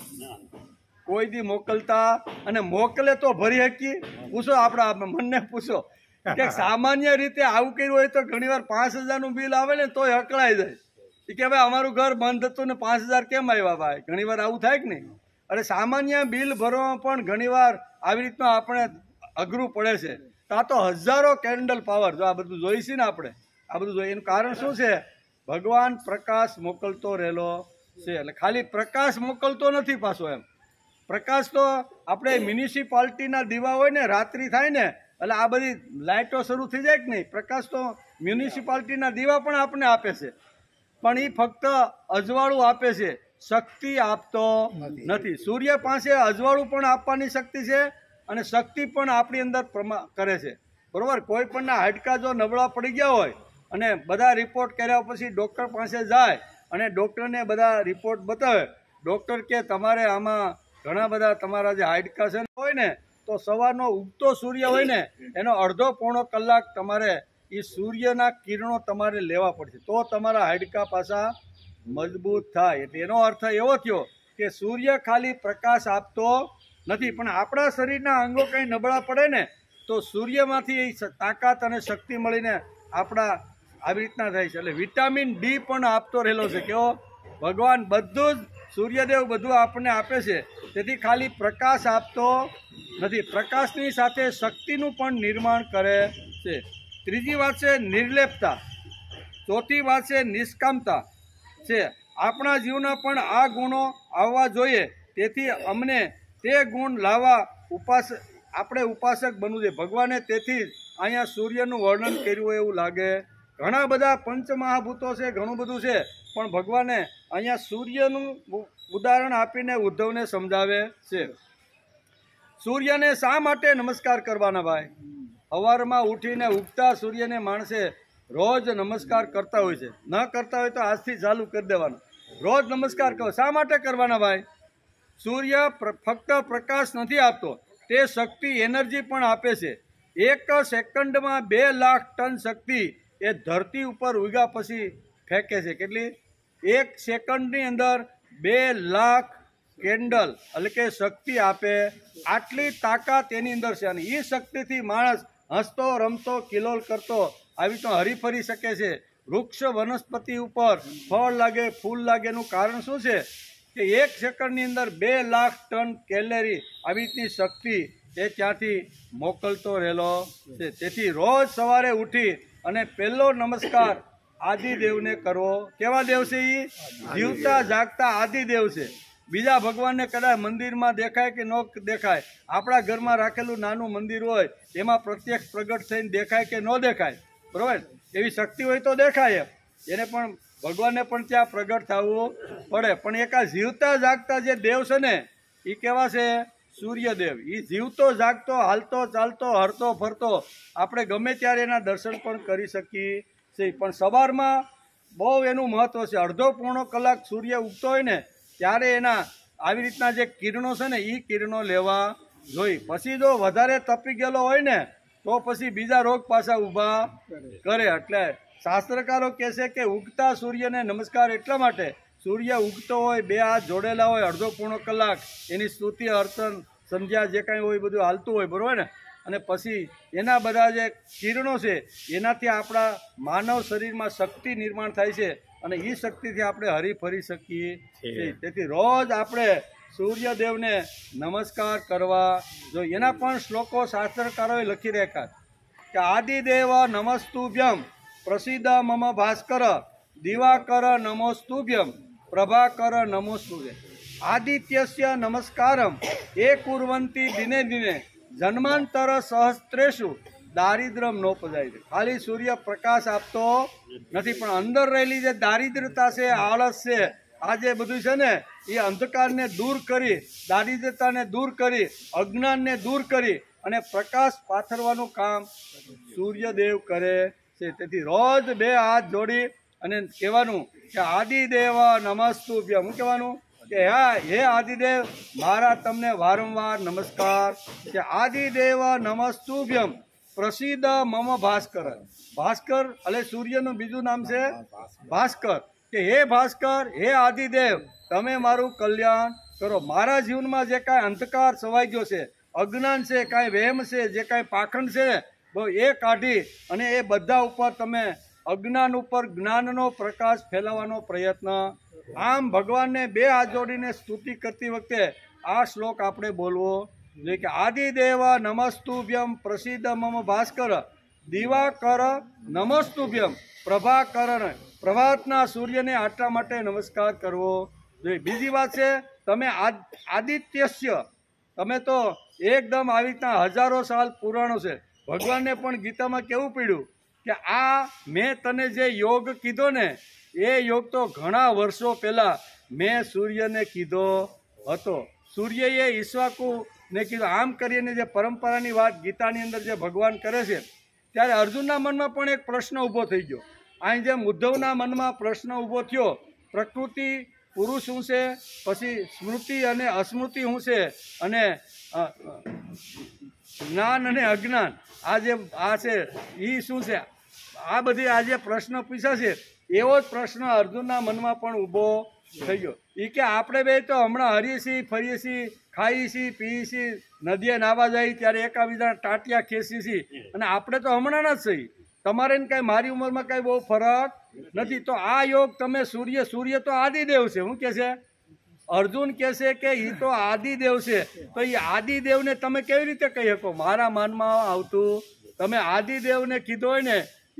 S1: કોઈ દી મોકલતા. અને મોકલે તો ભરી શકીએ? પૂછો, આપણા મનને પૂછો કે સામાન્ય રીતે આવું કર્યું હોય તો ઘણીવાર 5000નું બિલ આવે ને તોય હકળાઈ જાય કે ભાઈ અમારું ઘર બંધ હતું ને 5000 કેમ આવ્યા ભાઈ? ઘણીવાર આવું થાય કે નહીં? અને સામાન્ય બિલ ભરવામાં પણ ઘણીવાર આવી રીતનું આપણે અઘરું પડે છે. આ તો હજારો કેન્ડલ પાવર, જો આ બધું જોઈશું ને આપણે આ બધું જોઈએ એનું કારણ શું છે? ભગવાન પ્રકાશ મોકલતો રહેલો છે. એટલે ખાલી પ્રકાશ મોકલતો નથી પાછો, એમ પ્રકાશ તો આપણે મ્યુનિસિપાલિટીના દીવા હોય ને રાત્રિ થાય ને એટલે આ બધી લાઇટો શરૂ થઈ જાય કે નહીં? પ્રકાશ તો મ્યુનિસિપાલિટીના દીવા પણ આપણને આપે છે પણ એ ફક્ત અજવાળું આપે છે, શક્તિ આપતો નથી. સૂર્ય પાસે અજવાળું પણ આપવાની શક્તિ છે અને શક્તિ પણ આપણી અંદર કરે છે. બરોબર? કોઈ પણના હાડકા જો નબળા પડી ગયા હોય અને બધા રિપોર્ટ કર્યા પછી ડૉક્ટર પાસે જાય અને ડૉક્ટરને બધા રિપોર્ટ બતાવે, ડૉક્ટર કે તમારે આમાં ઘણા બધા તમારા જે હાડકા છે હોય ને તો સવારનો ઉગતો સૂર્ય હોય ને એનો અડધો પોણો કલાક તમારે એ સૂર્યના કિરણો તમારે લેવા પડશે તો તમારા હાડકા પાછા મજબૂત થાય. એટલે એનો અર્થ એવો થયો કે સૂર્ય ખાલી પ્રકાશ આપતો નથી પણ આપણા શરીરના અંગો કંઈ નબળા પડે ને તો સૂર્યમાંથી તાકાત અને શક્તિ મળીને આપણા આવી રીતના થાય છે. એટલે વિટામિન ડી પણ આપતો રહેલો છે. કેવો? ભગવાન બધું જ સૂર્યદેવ બધું આપણને આપે છે. તેથી ખાલી પ્રકાશ આપતો નથી, પ્રકાશની સાથે શક્તિનું પણ નિર્માણ કરે છે. ત્રીજી વાત છે નિર્લેપતા. ચોથી વાત છે નિષ્કામતા છે. આપણા જીવનમાં પણ આ ગુણો આવવા જોઈએ. તેથી અમને તે ગુણ લાવવા આપણે ઉપાસક બનવું છે. ભગવાને તેથી અહીંયા સૂર્યનું વર્ણન કર્યું એવું લાગે. ઘણા બધા પંચમહાભૂતો છે, ઘણું બધું છે પણ ભગવાને અહીંયા સૂર્યનું ઉદાહરણ આપીને ઉદ્ધવને સમજાવે છે. સૂર્યને શા માટે નમસ્કાર કરવાના ભાઈ? સવારમાં ઉઠીને ઉગતા સૂર્યને માણસે રોજ નમસ્કાર કરતા હોય છે. ન કરતા હોય તો આજથી ચાલુ કરી દેવાનું. રોજ નમસ્કાર કરો. શા માટે કરવાના ભાઈ? સૂર્ય ફક્ત પ્રકાશ નથી આપતો, તે શક્તિ, એનર્જી પણ આપે છે. 1 સેકન્ડમાં 2 લાખ ટન શક્તિ એ ધરતી ઉપર ઉગ્યા પછી ફેંકે છે. કેટલી? 1 સેકન્ડની અંદર 2 લાખ કેન્ડલ એટલે કે શક્તિ આપે. આટલી તાકાત એની અંદર છે અને એ શક્તિથી માણસ હસતો રમતો કિલોલ કરતો આવી તો હરીફરી શકે છે. વૃક્ષ વનસ્પતિ ઉપર ફળ લાગે, ફૂલ લાગે. એનું કારણ શું છે કે 1 સેકન્ડની અંદર 2 લાખ ટન કેલેરી આવી રીતની શક્તિ એ ત્યાંથી મોકલતો રહેલો છે. તેથી રોજ સવારે ઉઠી અને પહેલો નમસ્કાર આદિદેવને કરવો. કેવા દેવ છે એ? જીવતા જાગતા આદિદેવ છે. બીજા ભગવાનને કદાચ મંદિરમાં દેખાય કે ન દેખાય, આપણા ઘરમાં રાખેલું નાનું મંદિર હોય એમાં પ્રત્યક્ષ પ્રગટ થઈને દેખાય કે ન દેખાય, બરાબર? એવી શક્તિ હોય તો દેખાય. એને પણ ભગવાનને પણ ત્યાં પ્રગટ થવું પડે. પણ એક આ જીવતા જાગતા જે દેવ છે ને એ કેવા છે? સૂર્યદેવ. એ જીવતો જાગતો, હાલતો ચાલતો, હરતો ફરતો આપણે ગમે ત્યારે એના દર્શન પણ કરી શકીએ છીએ. પણ સવારમાં બહુ એનું મહત્વ છે. અડધો પોણો કલાક સૂર્ય ઉગતો હોય ને ત્યારે એના આવી રીતના જે કિરણો છે ને એ કિરણો લેવા જોઈએ. પછી જો વધારે તપી ગયેલો હોય ને તો પછી બીજા રોગ પાછા ઊભા કરે. એટલે શાસ્ત્રકારો કહે છે કે ઉગતા સૂર્યને નમસ્કાર એટલા માટે, સૂર્ય ઉગતો હોય, બે હાથ જોડેલા હોય, અડધો પોણો કલાક એની સ્તુતિ અર્ચન સંધ્યા જે કાંઈ હોય બધું હાલતું હોય, બરાબર ને? અને પછી એના બધા જે કિરણો છે એનાથી આપણા માનવ શરીરમાં શક્તિ નિર્માણ થાય છે અને એ શક્તિથી આપણે હરીફરી શકીએ છીએ. તેથી રોજ આપણે સૂર્યદેવને નમસ્કાર કરવા જોઈએ. એના પણ શ્લોકો શાસ્ત્રકારોએ લખી રાખ્યા કે આદિદેવ નમસ્તુભ્યમ પ્રસિદ્ધ મમ ભાસ્કર દિવાકર નમોસ્તુભ્યમ પ્રભાકર નમોસ્તુભ્યમ આદિત્યસ્ય નમસ્કારમ એ કુર્વંતી દિને દિને જન્માંતર સહસ્ત્રેષુ દારિદ્રમ નોપજાય. ખાલી સૂર્ય પ્રકાશ આપતો નથી, પણ અંદર રહેલી જે દારિદ્રતા છે, આળસ છે, આ જે બધું છે ને એ અંધકારને દૂર કરી, દારિદ્રતાને દૂર કરી, અજ્ઞાનને દૂર કરી અને પ્રકાશ પાથરવાનું કામ સૂર્યદેવ કરે છે. તેથી રોજ બે હાથ જોડી અને કહેવાનું કે આદિદેવ નમસ્તુભ્યમ. શું કહેવાનું? કે હે આદિદેવ, મારા તમને વારંવાર નમસ્કાર કે આદિદેવ નમસ્તુભ્યમ પ્રસિદ્ધ મમ ભાસ્કર. ભાસ્કર એટલે સૂર્યનું બીજું નામ છે ભાસ્કર. કે હે ભાસ્કર, હે આદિદેવ, તમે મારું કલ્યાણ કરો. મારા જીવનમાં જે કાંઈ અંધકાર છવાઈ ગયો છે, અજ્ઞાન છે, કાંઈ વહેમ છે, જે કાંઈ પાખંડ છે એ કાઢી અને એ બધા ઉપર તમે અજ્ઞાન ઉપર જ્ઞાનનો પ્રકાશ ફેલાવવાનો પ્રયત્ન. આમ ભગવાનને બે હાથ જોડીને સ્તુતિ કરતી વખતે આ શ્લોક આપણે બોલવો જોઈએ કે આદિદેવ નમસ્તુભ્યમ પ્રસિદ્ધ મમ ભાસ્કર દિવાકર નમસ્તુભ્યમ પ્રભાકર. પ્રભાતના સૂર્યને આટલા માટે નમસ્કાર કરવો જોઈએ. બીજી વાત છે, તમે આદિત્યસ્ય, તમે તો એકદમ આવી રીતના હજારો સાલ પુરાણો છે. ભગવાનને પણ ગીતામાં કેવું પડ્યું કે આ મેં તને જે યોગ કીધો ને એ યોગ તો ઘણા વર્ષો પહેલાં મેં સૂર્યને કીધો હતો. સૂર્યએ ઈશ્વાકુને કીધું. આમ કરીને જે પરંપરાની વાત ગીતાની અંદર જે ભગવાન કરે છે, ત્યારે અર્જુનના મનમાં પણ એક પ્રશ્ન ઊભો થઈ ગયો. અહીં જેમ ઉદ્ધવના મનમાં પ્રશ્ન ઊભો થયો, પ્રકૃતિ પુરુષ શું છે, પછી સ્મૃતિ અને અસ્મૃતિ શું છે, અને જ્ઞાન અને અજ્ઞાન આ છે એ શું છે, આ બધી આ જે પ્રશ્ન પૂછ્યા છે એવો જ પ્રશ્ન અર્જુનના મનમાં પણ ઊભો થઈ ગયો. એ કે આપણે બે તો હમણાં હરીએ છીએ, ફરીએ છીએ, ખાઈએ છીએ, પીએ છીએ, નદીએ નાવા જાય ત્યારે એકાબીજાના ટાંટિયા ખેંચીએ છીએ, અને આપણે તો હમણાંના જ છીએ. તમારે ને કાંઈ મારી ઉંમરમાં કાંઈ બહુ ફરક નથી. તો આ યોગ તમે સૂર્ય તો આદિદેવ છે. શું કહે છે અર્જુન? કહે છે કે એ તો આદિદેવ છે. તો એ આદિદેવને તમે કેવી રીતે કહી શકો? મારા માનમાં આવતું, તમે આદિદેવને કીધો હોય ને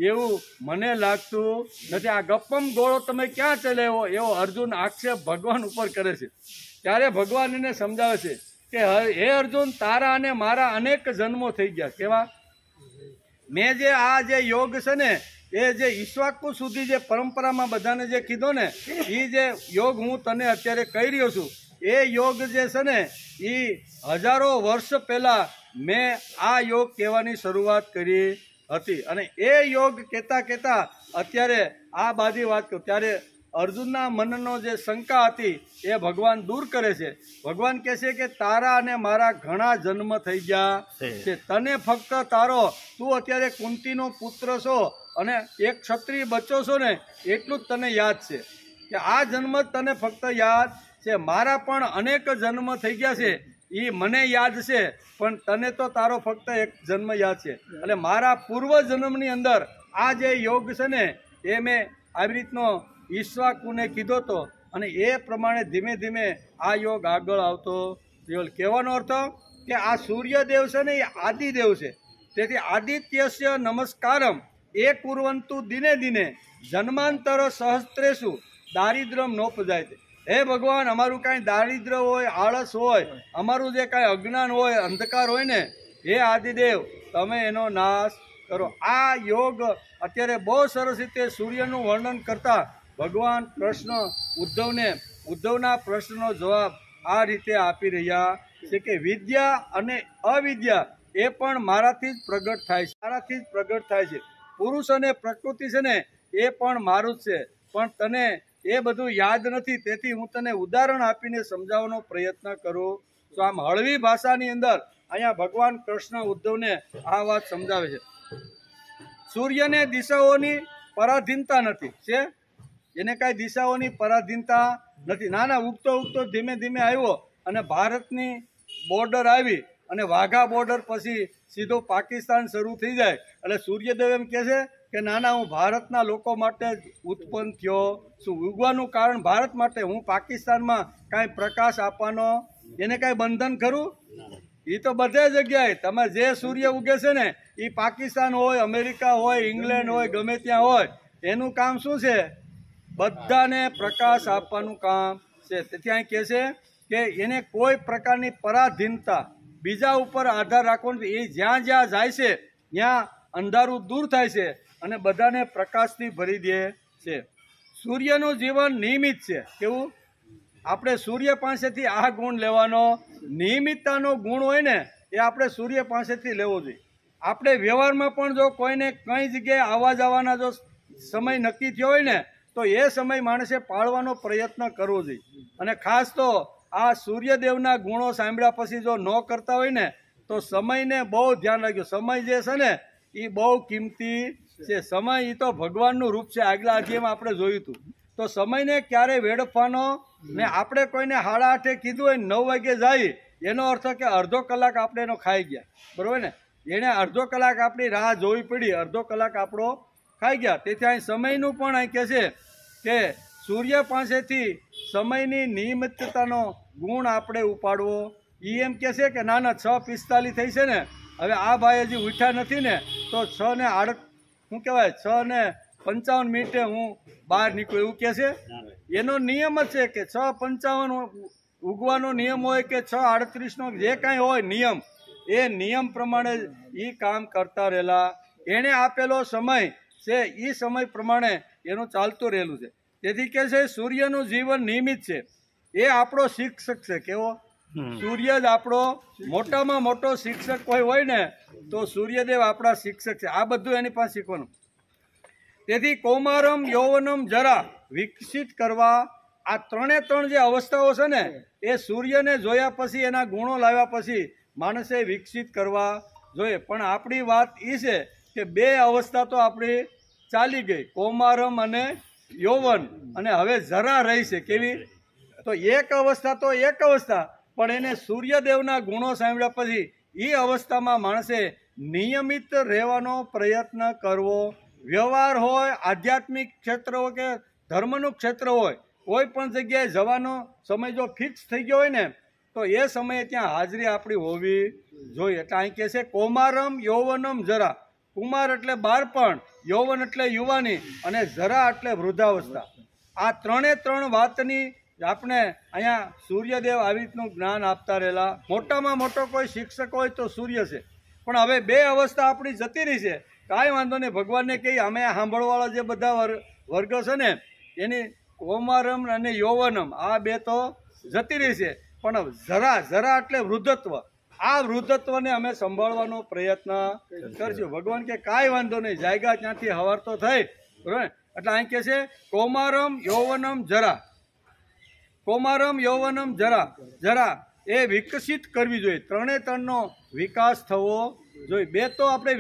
S1: એવું મને લાગતું નથી. આ ગપ્પમ ગોળો તમે ક્યાં ચલાવ્યો એવો અર્જુન આક્ષેપ ભગવાન ઉપર કરે છે. ત્યારે ભગવાન એને સમજાવે છે કે હે અર્જુન, તારા અને મારા અનેક જન્મો થઈ ગયા. કેવા? મેં જે આ જે યોગ છે ને એ જે ઈશ્વાકુ સુધી જે પરંપરામાં બધાને જે કીધો ને એ જે યોગ હું તને અત્યારે કહી રહ્યો છું, એ યોગ જે છે ને એ હજારો વર્ષ પહેલાં મેં આ યોગ કહેવાની શરૂઆત કરી હતી. અને એ યોગ કહેતા અત્યારે આ બાજી વાત કરું ત્યારે અર્જુનના મનનો જે શંકા હતી એ ભગવાન દૂર કરે છે. ભગવાન કહે છે કે તારા અને મારા ઘણા જન્મ થઈ ગયા છે. તને ફક્ત તારો, તું અત્યારે કુંતીનો પુત્ર છો અને એક ક્ષત્રિય બચ્ચો છો ને એટલું જ તને યાદ છે કે આ જન્મ જ તને ફક્ત યાદ છે. મારા પણ અનેક જન્મ થઈ ગયા છે, એ મને યાદ છે, પણ તને તો તારો ફક્ત એક જન્મ યાદ છે. એટલે મારા પૂર્વ જન્મની અંદર આ જે યોગ છે ને એ મેં આવી રીતનો ઈશ્વાકુને કીધો હતો અને એ પ્રમાણે ધીમે ધીમે આ યોગ આગળ આવતો. કહેવાનો અર્થ કે આ સૂર્યદેવ છે ને એ આદિદેવ છે. તેથી આદિત્યસ્ય નમસ્કારમ એ કુર્વંતુ દિને દિને જન્માંતર સહસ્ત્રેષુ દારિદ્રમ નોપજાય. હે ભગવાન, અમારું કાંઈ દારિદ્ર હોય, આળસ હોય, અમારું જે કાંઈ અજ્ઞાન હોય, અંધકાર હોય ને, હે આદિદેવ તમે એનો નાશ કરો. આ યોગ અત્યારે બહુ સરસ રીતે સૂર્યનું વર્ણન કરતા ભગવાન કૃષ્ણ ઉદ્ધવના પ્રશ્નનો જવાબ આ રીતે આપી રહ્યા છે કે વિદ્યા અને અવિદ્યા એ પણ મારાથી જ પ્રગટ થાય છે. પુરુષ અને પ્રકૃતિ છે ને એ પણ મારું જ છે, પણ તને એ બધું યાદ નથી. તેથી હું તને ઉદાહરણ આપીને સમજાવવાનો પ્રયત્ન કરું. તો આમ હળવી ભાષાની અંદર અહીંયા ભગવાન કૃષ્ણ ઉદ્ધવને આ વાત સમજાવે છે. સૂર્યને દિશાઓની પરાધીનતા નથી છે. એને કાંઈ દિશાઓની પરાધીનતા નથી. નાના ઉગતો ઉગતો ધીમે ધીમે આવ્યો અને ભારતની બોર્ડર આવી અને વાઘા બોર્ડર પછી સીધો પાકિસ્તાન શરૂ થઈ જાય એટલે સૂર્યદેવ એમ કહે છે કે નાના હું ભારતના લોકો માટે જ ઉત્પન્ન થયો છું. ઉગવાનું કારણ ભારત માટે. હું પાકિસ્તાનમાં કાંઈ પ્રકાશ આપવાનો એને કાંઈ બંધન ખરું? એ તો બધે જગ્યાએ તમે જે સૂર્ય ઉગે છે ને એ પાકિસ્તાન હોય, અમેરિકા હોય, ઇંગ્લેન્ડ હોય, ગમે ત્યાં હોય, એનું કામ શું છે? બધાને પ્રકાશ આપવાનું કામ છે. તેથી અહીં કહે છે કે એને કોઈ પ્રકારની પરાધીનતા બીજા ઉપર આધાર રાખવો નથી. એ જ્યાં જ્યાં જાય છે ત્યાં અંધારું દૂર થાય છે અને બધાને પ્રકાશથી ભરી દે છે. સૂર્યનું જીવન નિયમિત છે. કેવું? આપણે સૂર્ય પાસેથી આ ગુણ લેવાનો, નિયમિતતાનો ગુણ હોય ને એ આપણે સૂર્ય પાસેથી લેવો જોઈએ. આપણે વ્યવહારમાં પણ જો કોઈને કઈ જગ્યાએ આવવા જવાના જો સમય નક્કી થયો હોય ને તો એ સમય માણસે પાળવાનો પ્રયત્ન કરવો જોઈએ. અને ખાસ તો આ સૂર્યદેવના ગુણો સાંભળ્યા પછી જો ન કરતા હોય ને તો સમયને બહુ ધ્યાન રાખજો. સમય જે છે ને એ બહુ કિંમતી છે. સમય એ તો ભગવાનનું રૂપ છે. આગલા અધ્યાયમાં આપણે જોયું હતું. તો સમયને ક્યારે વેડફવાનો ને આપણે કોઈને 8:30 કીધું હોય 9 વાગે જાય એનો અર્થ કે અડધો કલાક આપણે એનો ખાઈ ગયા. બરોબર ને? એને અડધો કલાક આપણી રાહ જોવી પડી, અડધો કલાક આપણો ખાઈ ગયા. તેથી અહીં સમયનું પણ અહીં કહે છે કે સૂર્ય પાસેથી સમયની નિયમિતતાનો ગુણ આપણે ઉપાડવો. એ એમ કહે છે કે ના 6:45 થઈ છે ને હવે આ ભાઈ હજી ઉઠ્યા નથી ને તો 6:55 હું બહાર નીકળું એવું કહે છે. એનો નિયમ જ છે કે 6:55 ઉગવાનો નિયમ હોય કે 6:38નો જે કાંઈ હોય નિયમ, એ નિયમ પ્રમાણે એ કામ કરતા રહેલા. એણે આપેલો સમય છે એ સમય પ્રમાણે એનું ચાલતું રહેલું છે. તેથી કહે છે સૂર્યનું જીવન નિયમિત છે. એ આપણો શિક્ષક છે. કેવો? સૂર્ય જ આપણો મોટામાં મોટો શિક્ષક કોઈ હોય ને તો સૂર્યદેવ આપણા શિક્ષક છે. આ બધું એની પાસે શીખવાનું. તેથી કૌમારમ, યૌવનમ, જરા વિકસિત કરવા આ 3 જે અવસ્થાઓ છે ને એ સૂર્યને જોયા પછી એના ગુણો લાવ્યા પછી માણસે વિકસિત કરવા જોઈએ. પણ આપણી વાત એ છે કે 2 અવસ્થા તો આપણી ચાલી ગઈ, કૌમારમ અને યૌવન, અને હવે જરા રહી છે. કેવી? તો એક અવસ્થા પણ એને સૂર્યદેવના ગુણો સાંભળ્યા પછી એ અવસ્થામાં માણસે નિયમિત રહેવાનો પ્રયત્ન કરવો. વ્યવહાર હોય, આધ્યાત્મિક ક્ષેત્ર હોય કે ધર્મનું ક્ષેત્ર હોય, કોઈ પણ જગ્યાએ જવાનો સમય જો ફિક્સ થઈ ગયો હોય ને તો એ સમયે ત્યાં હાજરી આપણી હોવી જોઈએ. એટલે અહીં કહે છે કૌમારમ, યૌવનમ, જરા. કુમાર એટલે બાળપણ, યૌવન એટલે યુવાની અને જરા એટલે વૃદ્ધાવસ્થા. આ 3 વાતની આપણે અહીંયા સૂર્યદેવ આવી રીતનું જ્ઞાન આપતા રહેલા. મોટામાં મોટો કોઈ શિક્ષક હોય તો સૂર્ય છે. પણ હવે 2 અવસ્થા આપણી જતી રહી છે. કાંઈ વાંધો નહીં, ભગવાનને કહી અમે સાંભળવાળા જે બધા વર્ગ છે ને એની કૌમારમ અને યૌવનમ આ 2 તો જતી રહી છે. પણ જરા એટલે વૃદ્ધત્વ. આ વૃદ્ધત્વને અમે સંભાળવાનો પ્રયત્ન કરશું. ભગવાન કે કાંઈ વાંધો નહીં, જાયગા ત્યાંથી હવાર તો થઈ. બરાબર? એટલે અહીં કહે છે કૌમારમ, યૌવનમ, જરા. કૌમારમ, યૌવનમ, જરા એ વિકસિત કરવી જોઈએ. 3નો વિકાસ થવો જોઈએ. 2 તો આપણે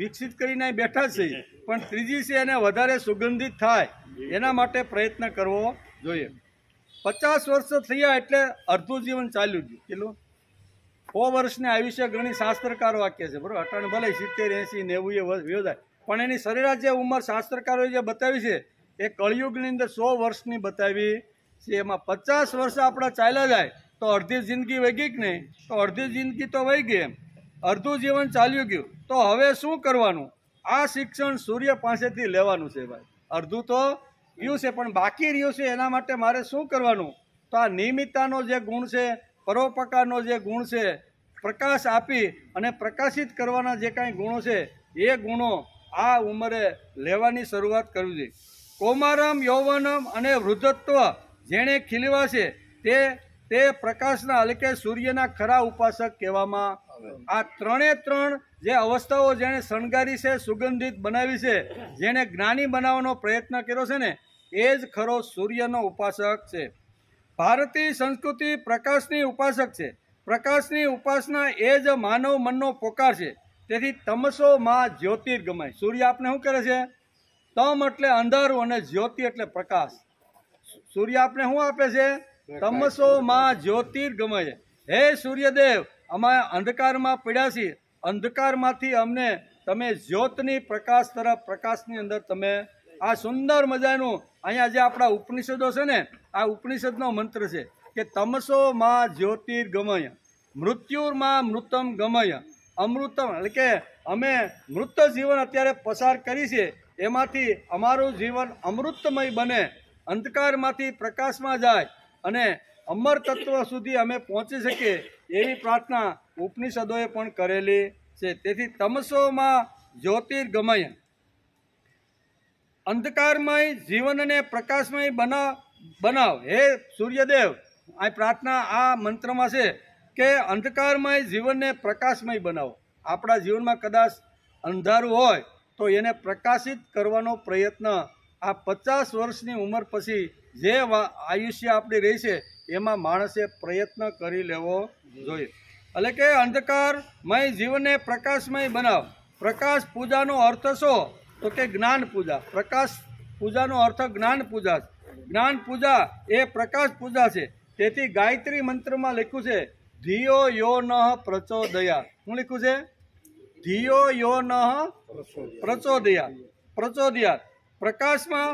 S1: વિકસિત કરીને બેઠા જ છીએ, પણ 3જી છે એને વધારે સુગંધિત થાય એના માટે પ્રયત્ન કરવો જોઈએ. 50 વર્ષ થયા એટલે અડધું જીવન ચાલ્યું ગયું. કેટલું? 100 વર્ષની આયુષ્ય ઘણી શાસ્ત્રકાર વાક્ય છે. બરાબર? અટાણે ભલે 70, 80, 90 વ્યવધાય, પણ એની સરેરાશ જે ઉંમર શાસ્ત્રકારોએ જે બતાવી છે એ કળિયુગની અંદર 100 વર્ષની બતાવી છે. એમાં 50 વર્ષ આપણા ચાલ્યા જાય તો અડધી જિંદગી વહી ગઈ કે નહીં? તો અડધી જિંદગી તો વહી ગઈ. એમ અડધું જીવન ચાલ્યું ગયું. તો હવે શું કરવાનું? આ શિક્ષણ સૂર્ય પાસેથી લેવાનું છે ભાઈ. અડધું તો ગયું છે પણ બાકી રહ્યું છે. એના માટે મારે શું કરવાનું? તો આ નિયમિતતાનો જે ગુણ છે, પરોપકારનો જે ગુણ છે, પ્રકાશ આપી અને પ્રકાશિત કરવાના જે કાંઈ ગુણો છે એ ગુણો આ ઉંમરે લેવાની શરૂઆત કરવી જોઈએ. કૌમારમ, યૌવનમ અને વૃદ્ધત્વ જેણે ખીલવા છે તે પ્રકાશના એટલે કે સૂર્યના ખરા ઉપાસક કહેવામાં. આ 3 જે અવસ્થાઓ જેણે શણગારી છે, સુગંધિત બનાવી છે, જેણે જ્ઞાની બનાવવાનો પ્રયત્ન કર્યો છે ને એ જ ખરો સૂર્યનો ઉપાસક છે. ભારતીય સંસ્કૃતિ પ્રકાશની ઉપાસક છે. પ્રકાશની ઉપાસના એ જ માનવ મનનો પોકાર છે. તેથી તમસો માં જ્યોતિર્ગમય. સૂર્ય આપણે શું કરે છે? તમ એટલે અંધારું અને જ્યોતિ એટલે પ્રકાશ. સૂર્ય આપણે શું આપે છે? તમસો માં જ્યોતિર્ગમય. હે સૂર્યદેવ, અમે અંધકારમાં પડ્યા છીએ, અંધકારમાંથી અમને તમે જ્યોતની પ્રકાશ તરફ, પ્રકાશની અંદર તમે આ સુંદર મજાનું અહીંયા જે આપણા ઉપનિષદો છે ને, આ ઉપનિષદનો મંત્ર છે કે તમસો માં જ્યોતિર્ગમય, મૃત્યુમાં મૃતમ ગમય, અમૃતમ એટલે કે અમે મૃત જીવન અત્યારે પસાર કરી છે, એમાંથી અમારું જીવન અમૃતમય બને, અંધકારમાંથી પ્રકાશમાં જાય અને અમર તત્વ સુધી અમે પહોંચી શકીએ એવી પ્રાર્થના ઉપનિષદોએ પણ કરેલી છે. તેથી તમસોમાં જ્યોતિર્ગમય, અંધકારમય જીવનને પ્રકાશમય બનાવ. હે સૂર્યદેવ, આ પ્રાર્થના આ મંત્રમાં છે કે અંધકારમય જીવનને પ્રકાશમય બનાવો. આપણા જીવનમાં કદાચ અંધારું હોય તો એને પ્રકાશિત કરવાનો પ્રયત્ન આ 50 વર્ષની ઉંમર પછી જે આયુષ્ય આપણી રહી છે એમાં માણસે પ્રયત્ન કરી લેવો જોઈએ. એટલે કે અંધકારમય જીવનને પ્રકાશમય બનાવ. પ્રકાશ પૂજાનો અર્થ શું? તો કે જ્ઞાન પૂજા. પ્રકાશ પૂજાનો અર્થ જ્ઞાન પૂજા. જ્ઞાન પૂજા એ પ્રકાશ પૂજા છે. તેથી ગાયત્રી મંત્રમાં લખ્યું છે ધિયો યો નઃ પ્રચોદયા. શું લખ્યું છે? ધિયો યો નઃ પ્રચોદયા. પ્રકાશમાં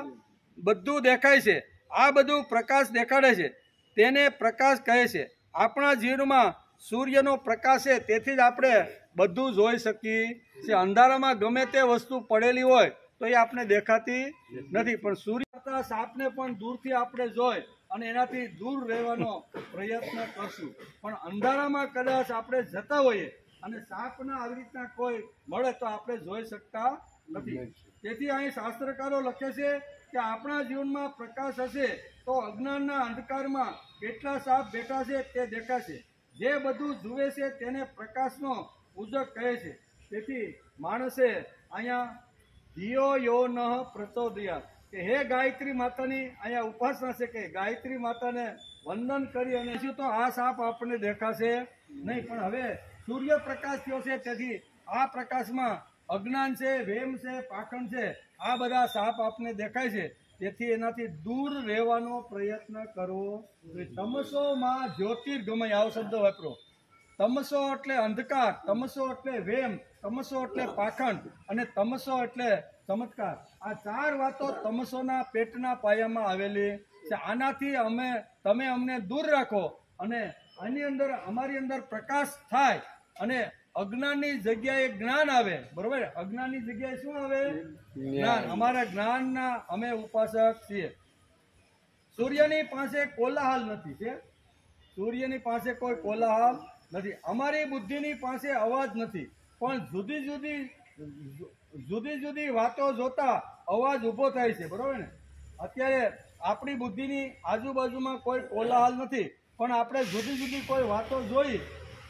S1: બધું દેખાય છે. આ બધું પ્રકાશ દેખાડે છે, તેને પ્રકાશ કહે છે. આપણા જીવનમાં સૂર્યનો પ્રકાશ છે, તેથી જ આપણે બધું જોઈ શકીએ છીએ. અંધારામાં ગમે તે વસ્તુ પડેલી હોય તો એ આપણે દેખાતી નથી, પણ સૂર્ય સાપને પણ દૂરથી આપણે જોઈ અને એનાથી દૂર રહેવાનો પ્રયત્ન કરશું. પણ અંધારામાં કદાચ આપણે જતા હોઈએ અને સાપના આવી રીતના કોઈ મળે તો આપણે જોઈ શકતા નથી. તેથી અહીં શાસ્ત્રકારો લખે છે કે આપણા જીવનમાં પ્રકાશ હશે તો અજ્ઞાનના અંધકારમાં કેટલા સાપ બેઠા છે તે દેખાશે. જે બધું જુએ છે તેને પ્રકાશનો પૂજક કહે છે. તેથી માણસે અહીંયા ધિયો યો નઃ પ્રચોદયા કે હે ગાયત્રી માતાની અહીંયા ઉપાસના છે કે ગાયત્રી માતાને વંદન કરી અને શું તો આ સાપ આપણને દેખાશે નહીં. પણ હવે સૂર્ય પ્રકાશ થયો છે, તેથી આ પ્રકાશમાં અજ્ઞાન છે, વેમ છે, પાખંડ છે, આ બધા સાપ આપને દેખાય છે. તેથી એનાથી દૂર રહેવાનો પ્રયત્ન કરવો. તમસો માં જ્યોતિર્ગમય આવો શબ્દ વાપરો. તમસો એટલે અંધકાર, તમસો એટલે વેમ, તમસો એટલે પાખંડ અને તમસો એટલે ચમત્કાર. આ 4 વાતો તમસોના પેટના પાયામાં આવેલી છે. આનાથી તમે અમને દૂર રાખો અને આની અંદર અમારી અંદર પ્રકાશ થાય અને અજ્ઞાનની જગ્યાએ જ્ઞાન આવે. બરોબર? અજ્ઞાનની જગ્યાએ શું આવે? જ્ઞાન. અમારા જ્ઞાનના અમે ઉપાસક છીએ. સૂર્યની પાસે કોલાહલ નથી છે. સૂર્યની પાસે કોઈ કોલાહલ નથી. અમારી બુદ્ધિની પાસે અવાજ નથી, પણ જુદી જુદી વાતો જોતા અવાજ ઊભો થાય છે. બરોબર ને? અત્યારે આપણી બુદ્ધિની આજુબાજુમાં કોઈ કોલાહલ નથી, પણ આપણે જુદી જુદી કોઈ વાતો જોઈ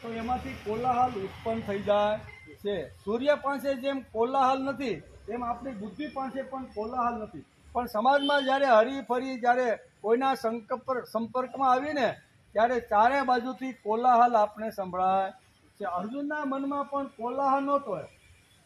S1: તો એમાંથી કોલાહલ ઉત્પન્ન થઈ જાય છે. સૂર્ય પાસે જેમ કોલાહલ નથી તેમ આપણી બુદ્ધિ પાસે પણ કોલાહલ નથી. પણ સમાજમાં જ્યારે હરીફરી જ્યારે કોઈના સંપર્કમાં આવીને ત્યારે ચારે બાજુથી કોલાહલ આપણે સંભળાય છે. અર્જુનના મનમાં પણ કોલાહલ નહોતો.